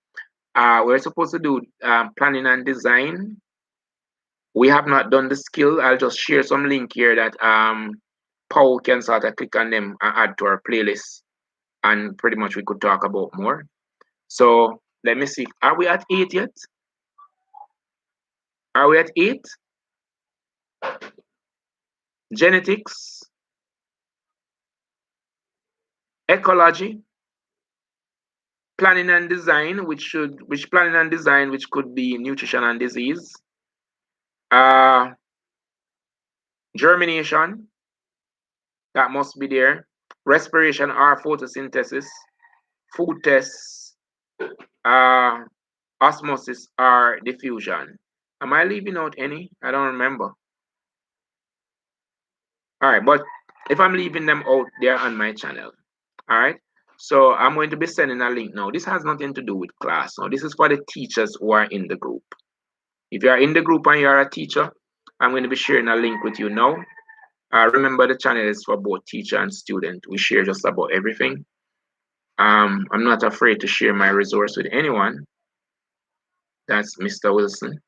We're supposed to do planning and design. We have not done the skill. I'll just share some link here that Paul can sort of click on them and add to our playlist. And pretty much we could talk about more. So let me see. Are we at 8 yet? Are we at 8? Genetics, ecology, planning and design, which planning and design, which could be nutrition and disease. Uh, Germination, that must be there. Respiration or photosynthesis. Food tests, uh, osmosis or diffusion. Am I leaving out any? I don't remember. All right, but if I'm leaving them out, they're on my channel. All right. So I'm going to be sending a link now. This has nothing to do with class. Now, this is for the teachers who are in the group. If you are in the group and you're a teacher, I'm going to be sharing a link with you now. Remember, the channel is for both teacher and student. We share just about everything. I'm not afraid to share my resource with anyone. That's Mr. Wilson.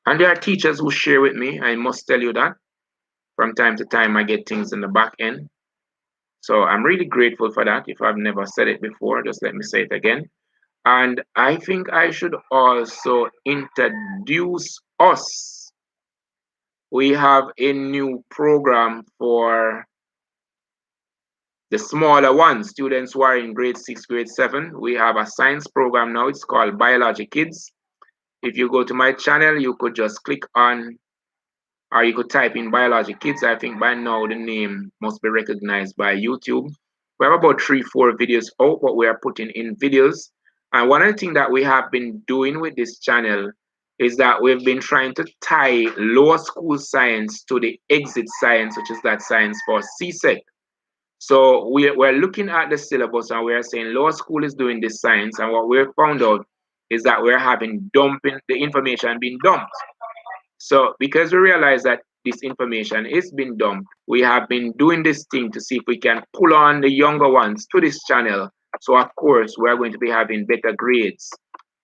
And there are teachers who share with me. I must tell you that. From time to time, I get things in the back end. So I'm really grateful for that. If I've never said it before, just let me say it again. And I think I should also introduce us. We have a new program for the smaller ones, students who are in grade 6, grade 7. We have a science program now. It's called Biologic Kids. If you go to my channel, you could just click on, or you could type in Biologic Kids. I think by now the name must be recognized by YouTube. We have about 3-4 videos out, but we are putting in videos. And one of the things that we have been doing with this channel is that we've been trying to tie lower school science to the exit science, which is that science for CSEC. So we're looking at the syllabus and we're saying lower school is doing this science. And what we've found out is that we're having dumping, the information being dumped. So because we realize that this information is being dumped, we have been doing this thing to see if we can pull on the younger ones to this channel. So of course, we're going to be having better grades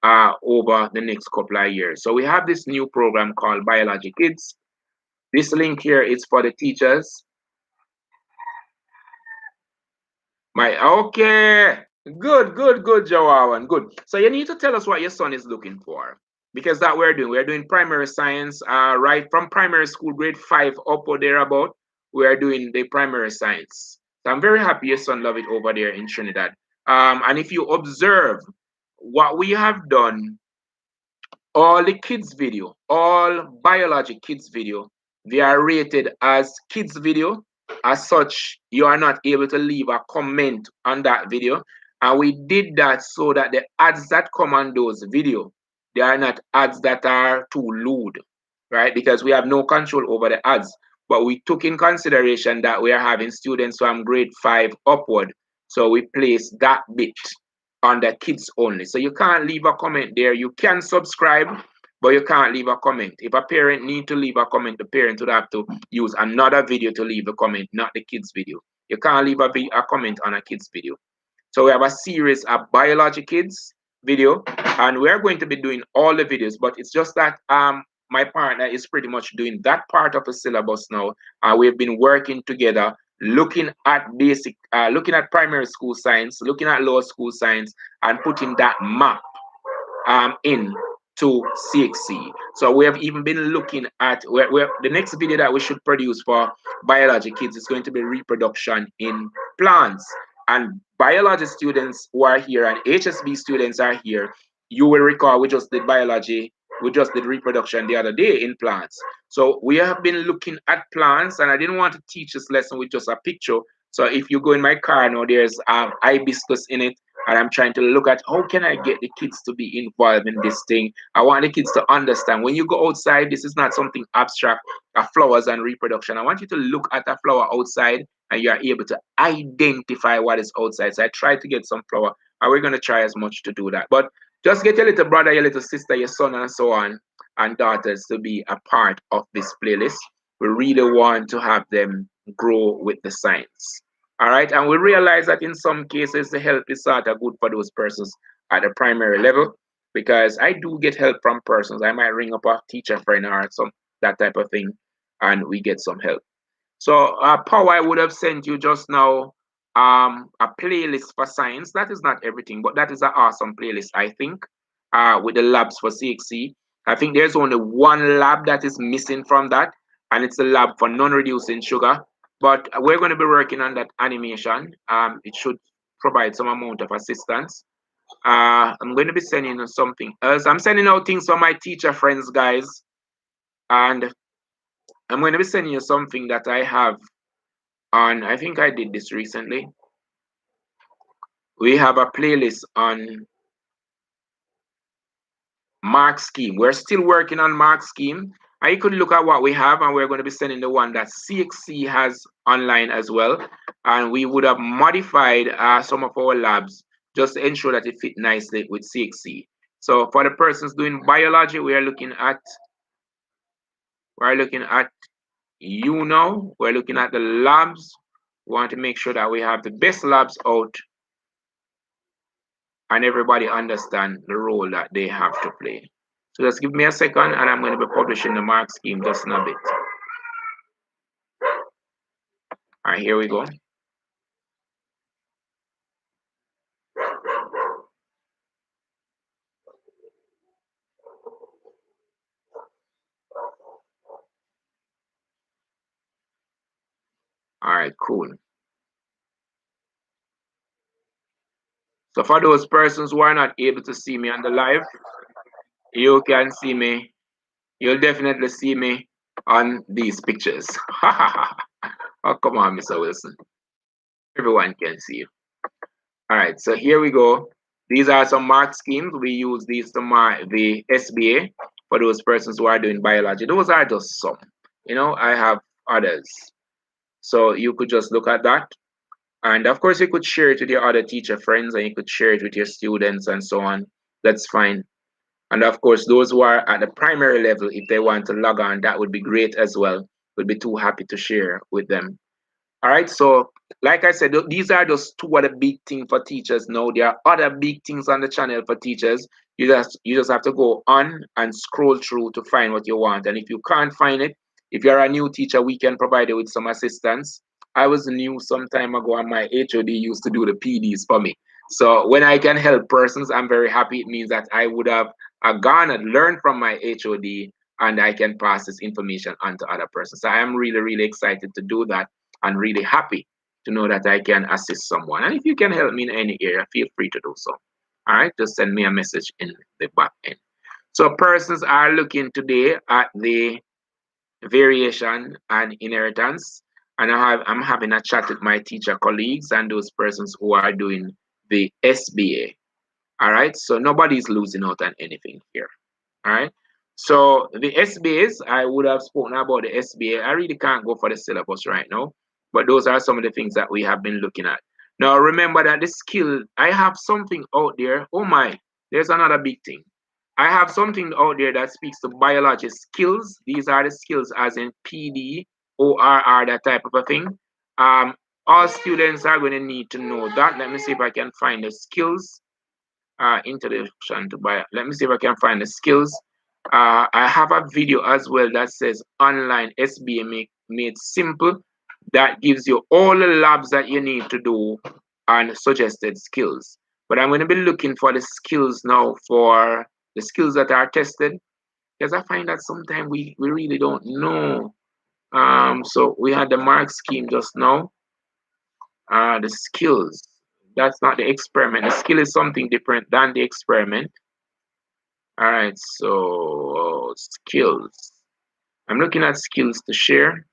over the next couple of years. So we have this new program called Biologic Kids. This link here is for the teachers. Okay. Good, Jawawan. Good. So you need to tell us what your son is looking for. Because that we're doing primary science, right from primary school, grade 5 up or thereabout, we are doing the primary science. So I'm very happy your son love it over there in Trinidad. And if you observe what we have done, all the kids video, all Biologic Kids video, they are rated as kids video. As such, you are not able to leave a comment on that video. And we did that so that the ads that come on those video, they are not ads that are too lewd, right? Because we have no control over the ads. But we took in consideration that we are having students from grade 5 upward. So we place that bit on the kids only. So you can't leave a comment there. You can subscribe, but you can't leave a comment. If a parent need to leave a comment, the parent would have to use another video to leave a comment, not the kids video. You can't leave a comment on a kids video. So we have a series of Biologic Kids video, and we're going to be doing all the videos, but it's just that my partner is pretty much doing that part of the syllabus now. We've been working together, looking at looking at primary school science, looking at lower school science, and putting that map in to CXC. So we have even been looking at the next video that we should produce for Biology Kids is going to be reproduction in plants. And biology students who are here and HSB students are here. You will recall we just did biology, we just did reproduction the other day in plants. So we have been looking at plants, and I didn't want to teach this lesson with just a picture. So if you go in my car now, there's hibiscus in it, and I'm trying to look at how can I get the kids to be involved in this thing. I want the kids to understand when you go outside, this is not something abstract, flowers and reproduction. I want you to look at a flower outside and you are able to identify what is outside. So I try to get some flower, and we're going to try as much to do that. But just get your little brother, your little sister, your son, and so on, and daughters to be a part of this playlist. We really want to have them grow with the science. All right. And we realize that in some cases, the help is sort of good for those persons at the primary level, because I do get help from persons. I might ring up a teacher friend or some that type of thing, and we get some help. So, Paul, I would have sent you just now a playlist for science. That is not everything, but that is an awesome playlist, I think, with the labs for CXC. I think there's only one lab that is missing from that, and it's a lab for non-reducing sugar. But we're going to be working on that animation. It should provide some amount of assistance. I'm going to be sending you something else. I'm sending out things for my teacher friends, guys, and I'm going to be sending you something that I have on. I think I did this recently. We have a playlist on mark scheme. We're still working on mark scheme. And you could look at what we have, and we're going to be sending the one that CXC has online as well. And we would have modified some of our labs just to ensure that it fit nicely with CXC. So for the persons doing biology, we're looking at you now. We're looking at the labs. We want to make sure that we have the best labs out and everybody understand the role that they have to play. So just give me a second, and I'm going to be publishing the mark scheme just in a bit. All right, here we go. All right, cool. So for those persons who are not able to see me on the live, you can see me. You'll definitely see me on these pictures. Oh, come on, Mr. Wilson. Everyone can see you. All right, so here we go. These are some mark schemes. We use these to mark the SBA for those persons who are doing biology. Those are just some. I have others. So you could just look at that. And of course, you could share it with your other teacher friends, and you could share it with your students and so on. That's fine. And of course, those who are at the primary level, if they want to log on, that would be great as well. We'd be too happy to share with them. All right. So, like I said, these are just two of the big things for teachers now. There are other big things on the channel for teachers. You just have to go on and scroll through to find what you want. And if you can't find it, if you're a new teacher, we can provide you with some assistance. I was new some time ago, and my HOD used to do the PDs for me. So when I can help persons, I'm very happy. It means that I would have gone and learned from my HOD, and I can pass this information on to other persons. So I am really, really excited to do that, and really happy to know that I can assist someone. And if you can help me in any area, feel free to do so. All right, just send me a message in the back end. So persons are looking today at the variation and inheritance. And I'm having a chat with my teacher colleagues and those persons who are doing the SBA. All right, so nobody's losing out on anything here. All right, so the SBAs, I would have spoken about the SBA. I really can't go for the syllabus right now, but those are some of the things that we have been looking at. Now, remember that the skill, I have something out there. Oh my, there's another big thing. I have something out there that speaks to biology skills. These are the skills as in PD, ORR, that type of a thing. All students are going to need to know that. Let me see if I can find the skills introduction to bio. Let me see if I can find the skills. I have a video as well that says online SBA made simple. That gives you all the labs that you need to do and suggested skills. But I'm going to be looking for the skills now for the skills that are tested, because I find that sometimes we really don't know. So we had the mark scheme just now. The skills. That's not the experiment. The skill is something different than the experiment. All right, so skills. I'm looking at skills to share.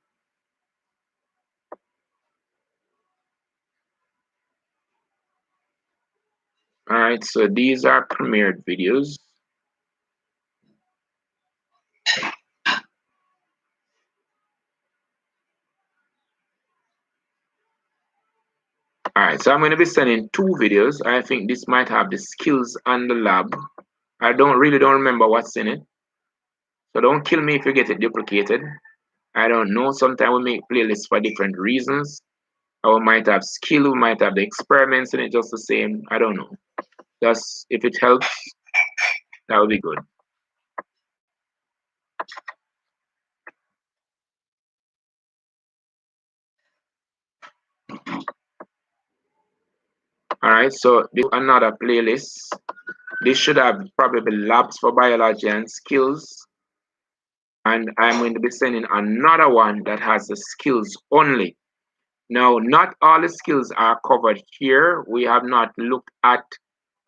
All right, so these are premiered videos. All right, so I'm going to be sending 2 videos. I think this might have the skills and the lab. I don't remember what's in it. So don't kill me if you get it duplicated. I don't know. Sometimes we make playlists for different reasons. Or we might have skill, we might have the experiments in it just the same. I don't know. Just if it helps, that would be good. All right, so this is another playlist. This should have probably labs for biology and skills. And I'm going to be sending another one that has the skills only. Now, not all the skills are covered here. We have not looked at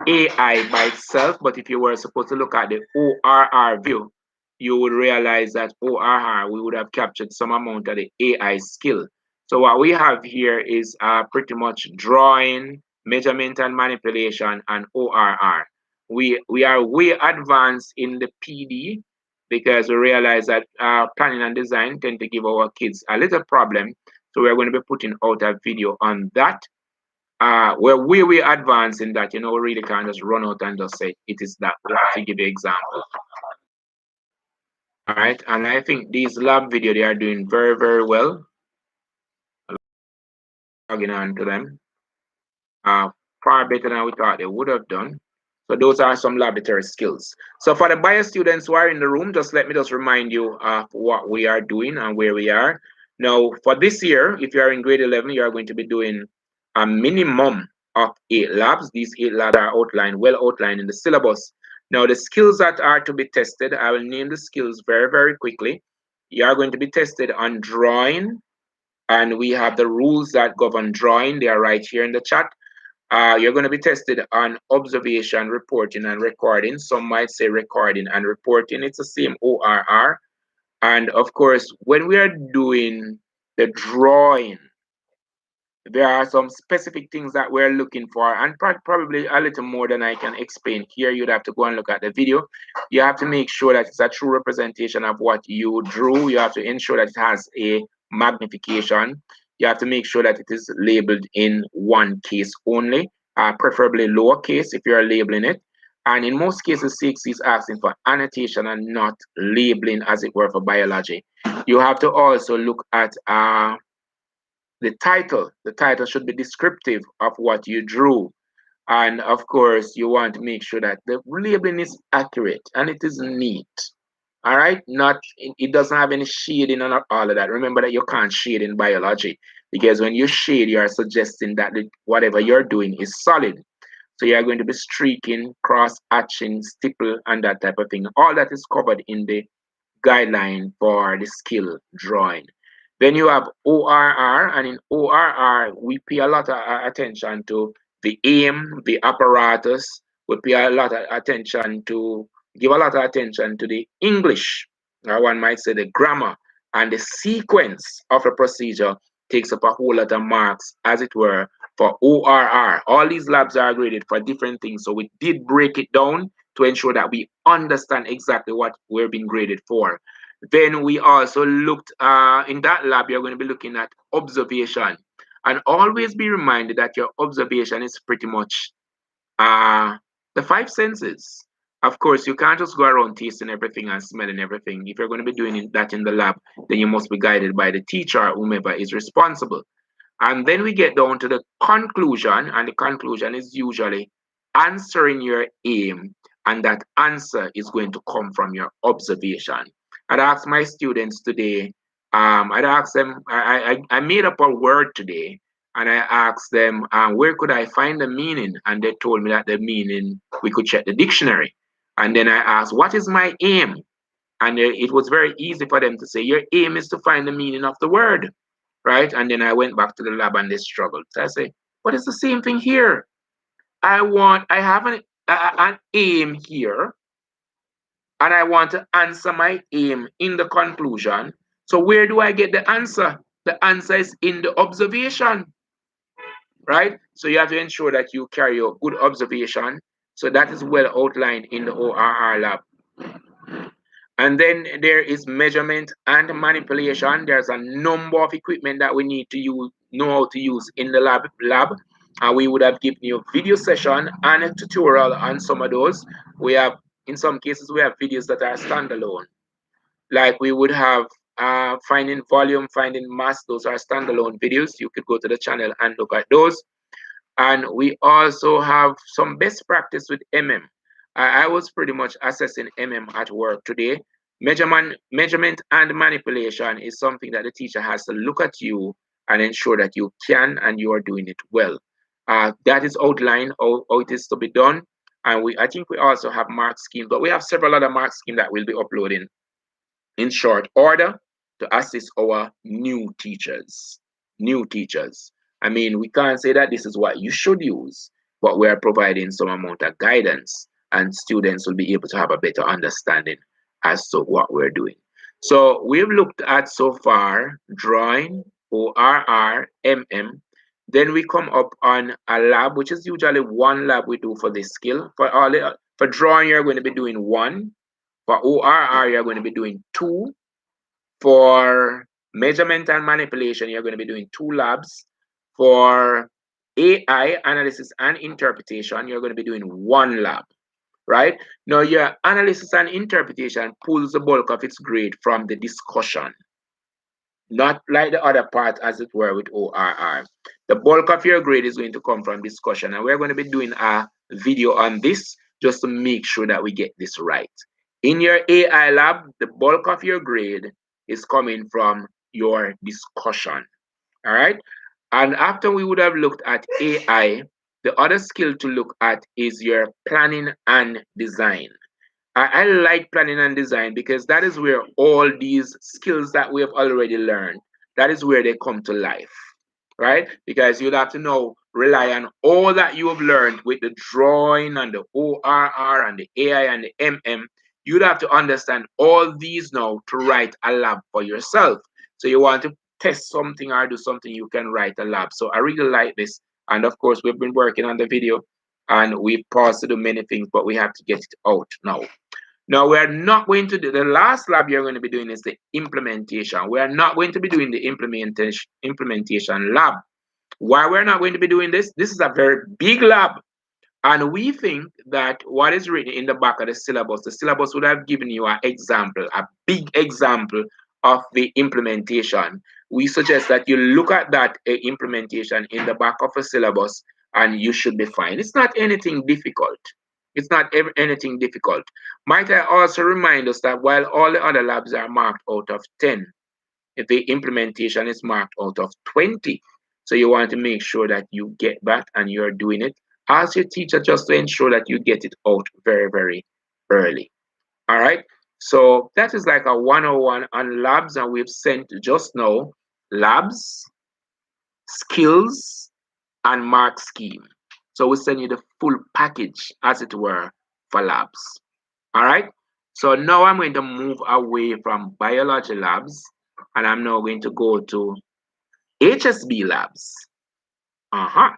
AI by itself, but if you were supposed to look at the ORR view, you would realize that ORR, we would have captured some amount of the AI skill. So what we have here is pretty much drawing, measurement and manipulation, and ORR. We are way advanced in the PD because we realize that planning and design tend to give our kids a little problem. So we're going to be putting out a video on that. We're way advanced in that, we really can't just run out and just say it is that. We have to give you examples. All right, and I think these lab video, they are doing very well. Logging on to them. Far better than we thought they would have done. So those are some laboratory skills. So for the bio students who are in the room, let me remind you of what we are doing and where we are. Now, for this year, if you are in grade 11, you are going to be doing a minimum of 8 labs. These 8 labs are well outlined in the syllabus. Now, the skills that are to be tested, I will name the skills very quickly. You are going to be tested on drawing, and we have the rules that govern drawing. They are right here in the chat. You're going to be tested on observation, reporting, and recording. Some might say recording and reporting. It's the same ORR. And of course, when we are doing the drawing, there are some specific things that we're looking for, and probably a little more than I can explain here. You'd have to go and look at the video. You have to make sure that it's a true representation of what you drew. You have to ensure that it has a magnification. You have to make sure that it is labeled in one case only, preferably lowercase if you're labeling it. And in most cases, CXC is asking for annotation and not labeling, as it were, for biology. You have to also look at the title. The title should be descriptive of what you drew. And of course, you want to make sure that the labeling is accurate and it is neat. All right, it doesn't have any shading and all of that. Remember that you can't shade in biology, because when you shade, you are suggesting that whatever you're doing is solid. So you are going to be streaking, cross-hatching, stipple, and that type of thing. All that is covered in the guideline for the skill drawing. Then you have ORR, and in ORR, we pay a lot of attention to the aim, the apparatus. We pay a lot of attention to, give a lot of attention to the English, or one might say the grammar, and the sequence of a procedure takes up a whole lot of marks, as it were, for ORR. All these labs are graded for different things. So we did break it down to ensure that we understand exactly what we're being graded for. Then we also looked in that lab, you're going to be looking at observation. And always be reminded that your observation is pretty much uh, the five senses. Of course, you can't just go around tasting everything and smelling everything. If you're going to be doing that in the lab, then you must be guided by the teacher or whomever is responsible. And then we get down to the conclusion, and the conclusion is usually answering your aim, and that answer is going to come from your observation. I'd ask my students today, I'd ask them, I made up a word today, and I asked them, where could I find the meaning? And they told me that the meaning, we could check the dictionary. And then I asked, what is my aim? And it was very easy for them to say, your aim is to find the meaning of the word, right? And then I went back to the lab and they struggled. So I say, but it's the same thing here. I have an aim here, and I want to answer my aim in the conclusion. So where do I get the answer? The answer is in the observation, right? So you have to ensure that you carry out good observation. So that is well outlined in the ORR lab. And then there is measurement and manipulation. There's a number of equipment that we need to use, know how to use in the lab. And we would have given you a video session and a tutorial on some of those. We have, in some cases, we have videos that are standalone. Like we would have finding volume, finding mass. Those are standalone videos. You could go to the channel and look at those. And we also have some best practice with MM. I was pretty much assessing MM at work today. Measurement and manipulation is something that the teacher has to look at you and ensure that you can and you are doing it well. That is outlined how it is to be done. And I think we also have mark schemes, but we have several other mark schemes that we'll be uploading in short order to assist our new teachers. New teachers. I mean, we can't say that this is what you should use, but we are providing some amount of guidance, and students will be able to have a better understanding as to what we're doing. So we've looked at so far drawing, ORR, MM. Then we come up on a lab, which is usually one lab we do for this skill. For drawing, you're going to be doing one. For ORR, you're going to be doing two. For measurement and manipulation, you're going to be doing two labs. For AI, analysis and interpretation, you're going to be doing one lab, right? Now, your analysis and interpretation pulls the bulk of its grade from the discussion, not like the other part, as it were, with ORR. The bulk of your grade is going to come from discussion, and we're going to be doing a video on this just to make sure that we get this right. In your AI lab, the bulk of your grade is coming from your discussion, all right? And after we would have looked at AI, the other skill to look at is your planning and design. I like planning and design because that is where all these skills that we have already learned, that is where they come to life, right? Because you'd have to know, rely on all that you have learned with the drawing and the ORR and the AI and the MM. You'd have to understand all these now to write a lab for yourself. So you want to test something or do something, you can write a lab. So I really like this. And of course, we've been working on the video and we've paused to do many things, but we have to get it out now. Now, we're not going to do the last lab you're going to be doing is the implementation. We are not going to be doing the implementation lab. Why we're not going to be doing this? This is a very big lab. And we think that what is written in the back of the syllabus would have given you an example, a big example of the implementation. We suggest that you look at that implementation in the back of a syllabus and you should be fine. It's not anything difficult. It's not anything difficult. Might I also remind us that while all the other labs are marked out of 10, the implementation is marked out of 20. So you want to make sure that you get that and you're doing it. Ask your teacher just to ensure that you get it out very, very early. All right. So that is like a 101 on labs, and we've sent just now labs, skills, and mark scheme. So we send you the full package, as it were, for labs. All right. So now I'm going to move away from biology labs, and I'm now going to go to HSB labs. Uh-huh.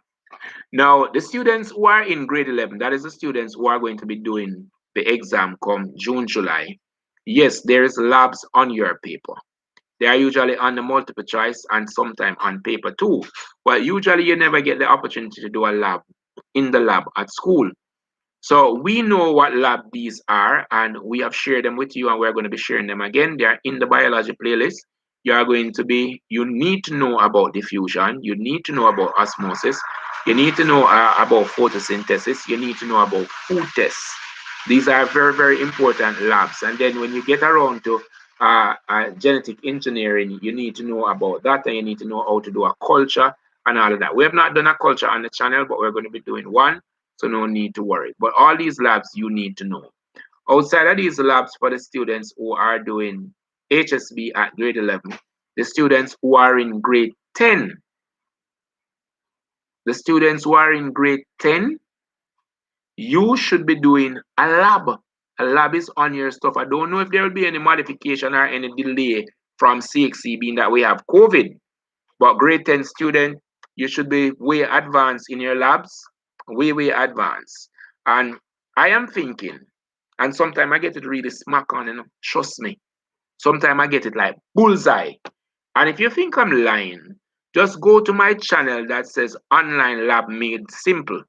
Now, the students who are in grade 11, that is the students who are going to be doing the exam come June, July. Yes, there is labs on your paper. They are usually on the multiple choice and sometimes on paper too. But usually you never get the opportunity to do a lab in the lab at school. So we know what lab these are, and we have shared them with you, and we're going to be sharing them again. They are in the biology playlist. You need to know about diffusion, you need to know about osmosis, you need to know about photosynthesis, you need to know about food tests. These are very, very important labs. And then when you get around to genetic engineering, you need to know about that, and you need to know how to do a culture and all of that. We have not done a culture on the channel, but we're going to be doing one, so no need to worry. But all these labs you need to know. Outside of these labs for the students who are doing HSB at grade 11, the students who are in grade 10, the students who are in grade 10, you should be doing a lab. A lab is on your stuff. I don't know if there will be any modification or any delay from CXC being that we have COVID. But grade 10 student, you should be way advanced in your labs, way, way advanced. And I am thinking, and sometimes I get it really smack on, and trust me, sometimes I get it like bullseye. And if you think I'm lying, just go to my channel that says Online Lab Made Simple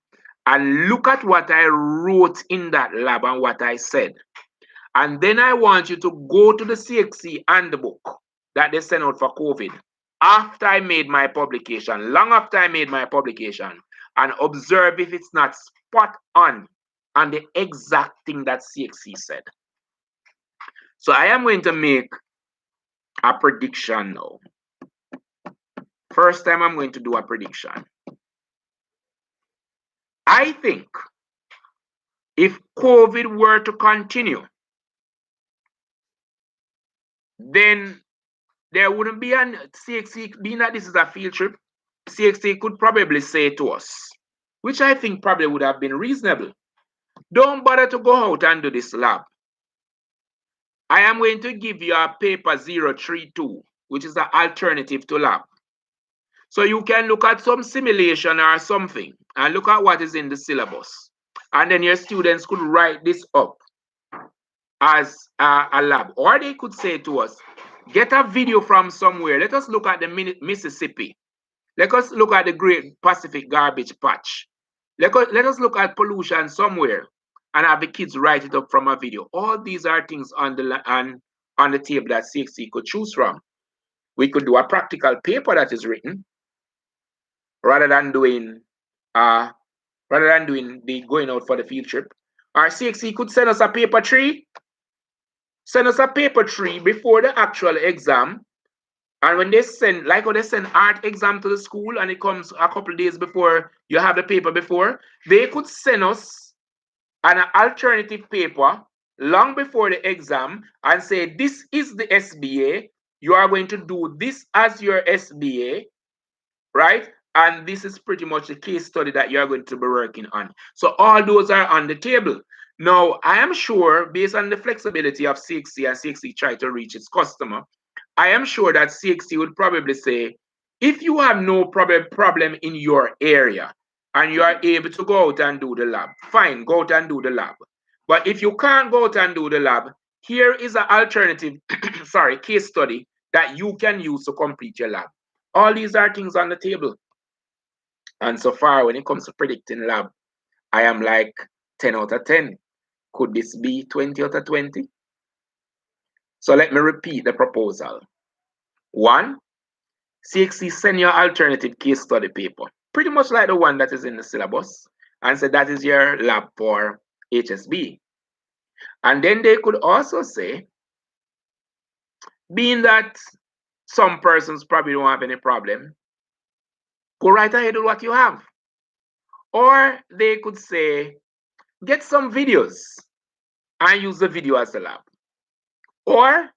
and look at what I wrote in that lab and what I said. And then I want you to go to the CXC handbook that they sent out for COVID after I made my publication, long after I made my publication, and observe if it's not spot on the exact thing that CXC said. So I am going to make a prediction now. First time I'm going to do a prediction. I think if COVID were to continue, then there wouldn't be an CXC, being that this is a field trip, CXC could probably say to us, which I think probably would have been reasonable. Don't bother to go out and do this lab. I am going to give you a paper 032, which is the alternative to lab. So you can look at some simulation or something and look at what is in the syllabus. And then your students could write this up as a lab. Or they could say to us, get a video from somewhere. Let us look at the Mississippi. Let us look at the Great Pacific Garbage Patch. Let us look at pollution somewhere and have the kids write it up from a video. All these are things on the table that CXC could choose from. We could do a practical paper that is written rather than doing the going out for the field trip. Or CXC could send us a paper 3. Send us a paper 3 before the actual exam. And when they send, like when they send art exam to the school and it comes a couple days before you have the paper before, they could send us an alternative paper long before the exam and say, this is the SBA. You are going to do this as your SBA, right? And this is pretty much the case study that you're going to be working on. So all those are on the table. Now, I am sure, based on the flexibility of CXC and CXC try to reach its customer, I am sure that CXC would probably say, if you have no problem in your area and you are able to go out and do the lab, fine, go out and do the lab. But if you can't go out and do the lab, here is an alternative, case study that you can use to complete your lab. All these are things on the table. And so far, when it comes to predicting lab, I am like 10 out of 10. Could this be 20 out of 20? So let me repeat the proposal. 1, CXC send your alternative case study paper, pretty much like the one that is in the syllabus, and say that is your lab for HSB. And then they could also say, being that some persons probably don't have any problem, go right ahead with what you have. Or they could say, get some videos and use the video as the lab. Or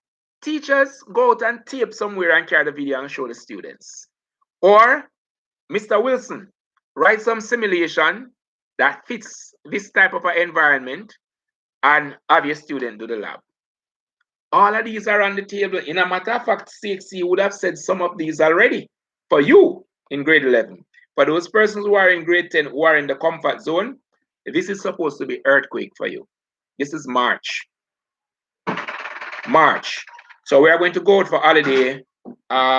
teachers go out and tape somewhere and carry the video and show the students. Or Mr. Wilson, write some simulation that fits this type of an environment and have your student do the lab. All of these are on the table. In a matter of fact, CXC would have said some of these already for you in grade 11. For those persons who are in grade 10 who are in the comfort zone, this is supposed to be earthquake for you. This is March. March. So we are going to go out for holiday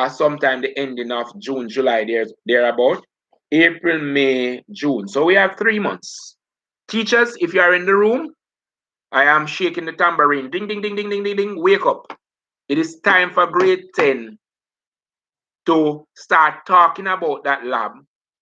sometime the ending of June, July, thereabout. April, May, June. So we have 3 months. Teachers, if you are in the room, I am shaking the tambourine. Ding, ding, ding, ding, ding, ding, ding. Wake up. It is time for grade 10 to start talking about that lab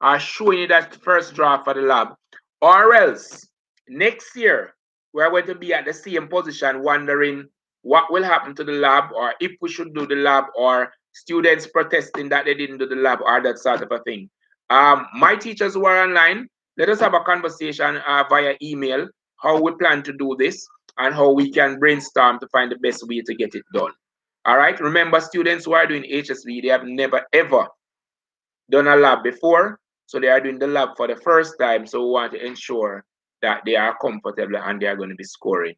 or showing you that first draft for the lab. Or else, next year, we're going to be at the same position wondering what will happen to the lab or if we should do the lab or students protesting that they didn't do the lab or that sort of a thing. My teachers who are online, let us have a conversation via email how we plan to do this and how we can brainstorm to find the best way to get it done. All right. Remember, students who are doing HSV, they have never ever done a lab before. So they are doing the lab for the first time. So we want to ensure that they are comfortable and they are going to be scoring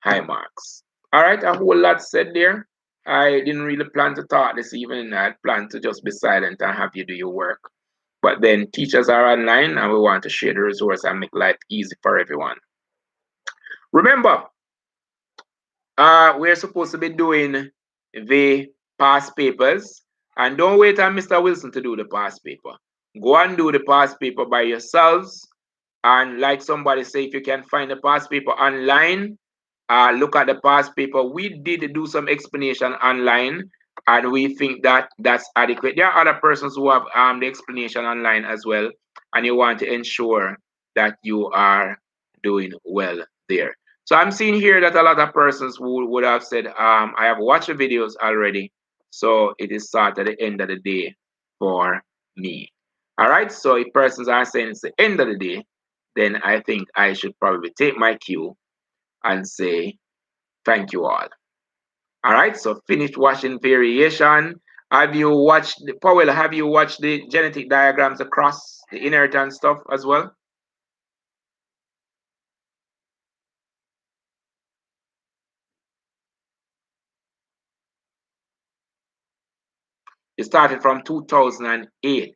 high marks. All right. A whole lot said there. I didn't really plan to talk this evening. I had planned to just be silent and have you do your work. But then teachers are online and we want to share the resource and make life easy for everyone. Remember, we're supposed to be doing the past papers. And don't wait on Mr. Wilson to do the past paper. Go and do the past paper by yourselves. And like somebody say, if you can find the past paper online, look at the past paper. We did do some explanation online, and we think that that's adequate. There are other persons who have the explanation online as well, and you want to ensure that you are doing well there. So I'm seeing here that a lot of persons would have said, I have watched the videos already, so it is start at the end of the day for me. All right, so if persons are saying it's the end of the day, then I think I should probably take my cue and say thank you all. All right, so finished watching variation. Have you watched, Powell, have you watched the genetic diagrams across the inheritance stuff as well? It started from 2008.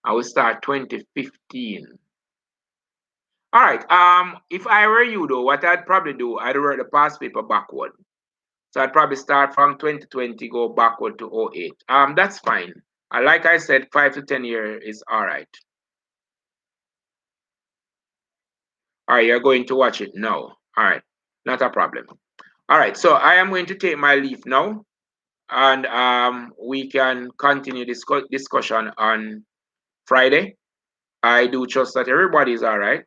I will start 2015. All right, if I were you though, what I'd probably do, I'd write the past paper backward. So I'd probably start from 2020, go backward to 08. That's fine. Like I said, 5 to 10 years is all right. All right, you're going to watch it now. All right, not a problem. All right, so I am going to take my leave now, and we can continue this discussion on Friday. I do trust that everybody is all right.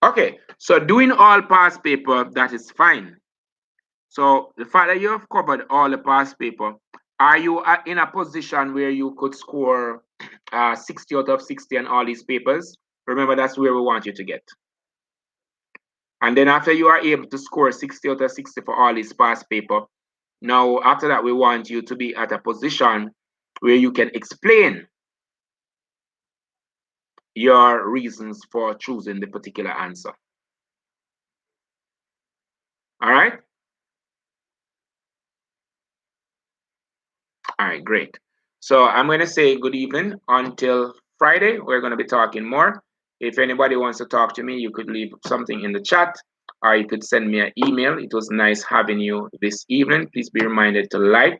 Okay, so doing all past paper, that is fine. So the fact that you have covered all the past paper, are you in a position where you could score 60 out of 60 on all these papers? Remember, that's where we want you to get. And then after you are able to score 60 out of 60 for all these past paper, now after that, we want you to be at a position where you can explain your reasons for choosing the particular answer. All right? All right, great. So I'm going to say good evening until Friday. We're going to be talking more. If anybody wants to talk to me, you could leave something in the chat or you could send me an email. It was nice having you this evening. Please be reminded to like,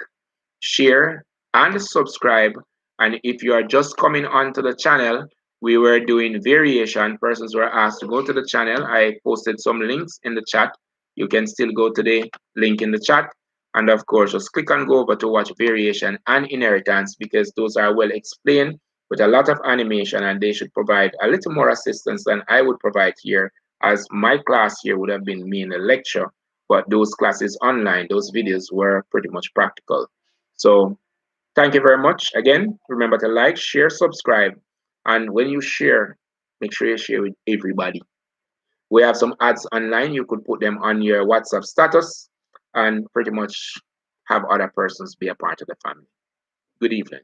share, and subscribe. And if you are just coming onto the channel, we were doing variation. Persons were asked to go to the channel. I posted some links in the chat. You can still go to the link in the chat. And of course, just click and go over to watch variation and inheritance because those are well explained with a lot of animation and they should provide a little more assistance than I would provide here, as my class here would have been me in a lecture. But those classes online, those videos were pretty much practical. So thank you very much. Again, remember to like, share, subscribe. And when you share, make sure you share with everybody. We have some ads online. You could put them on your WhatsApp status and pretty much have other persons be a part of the family. Good evening.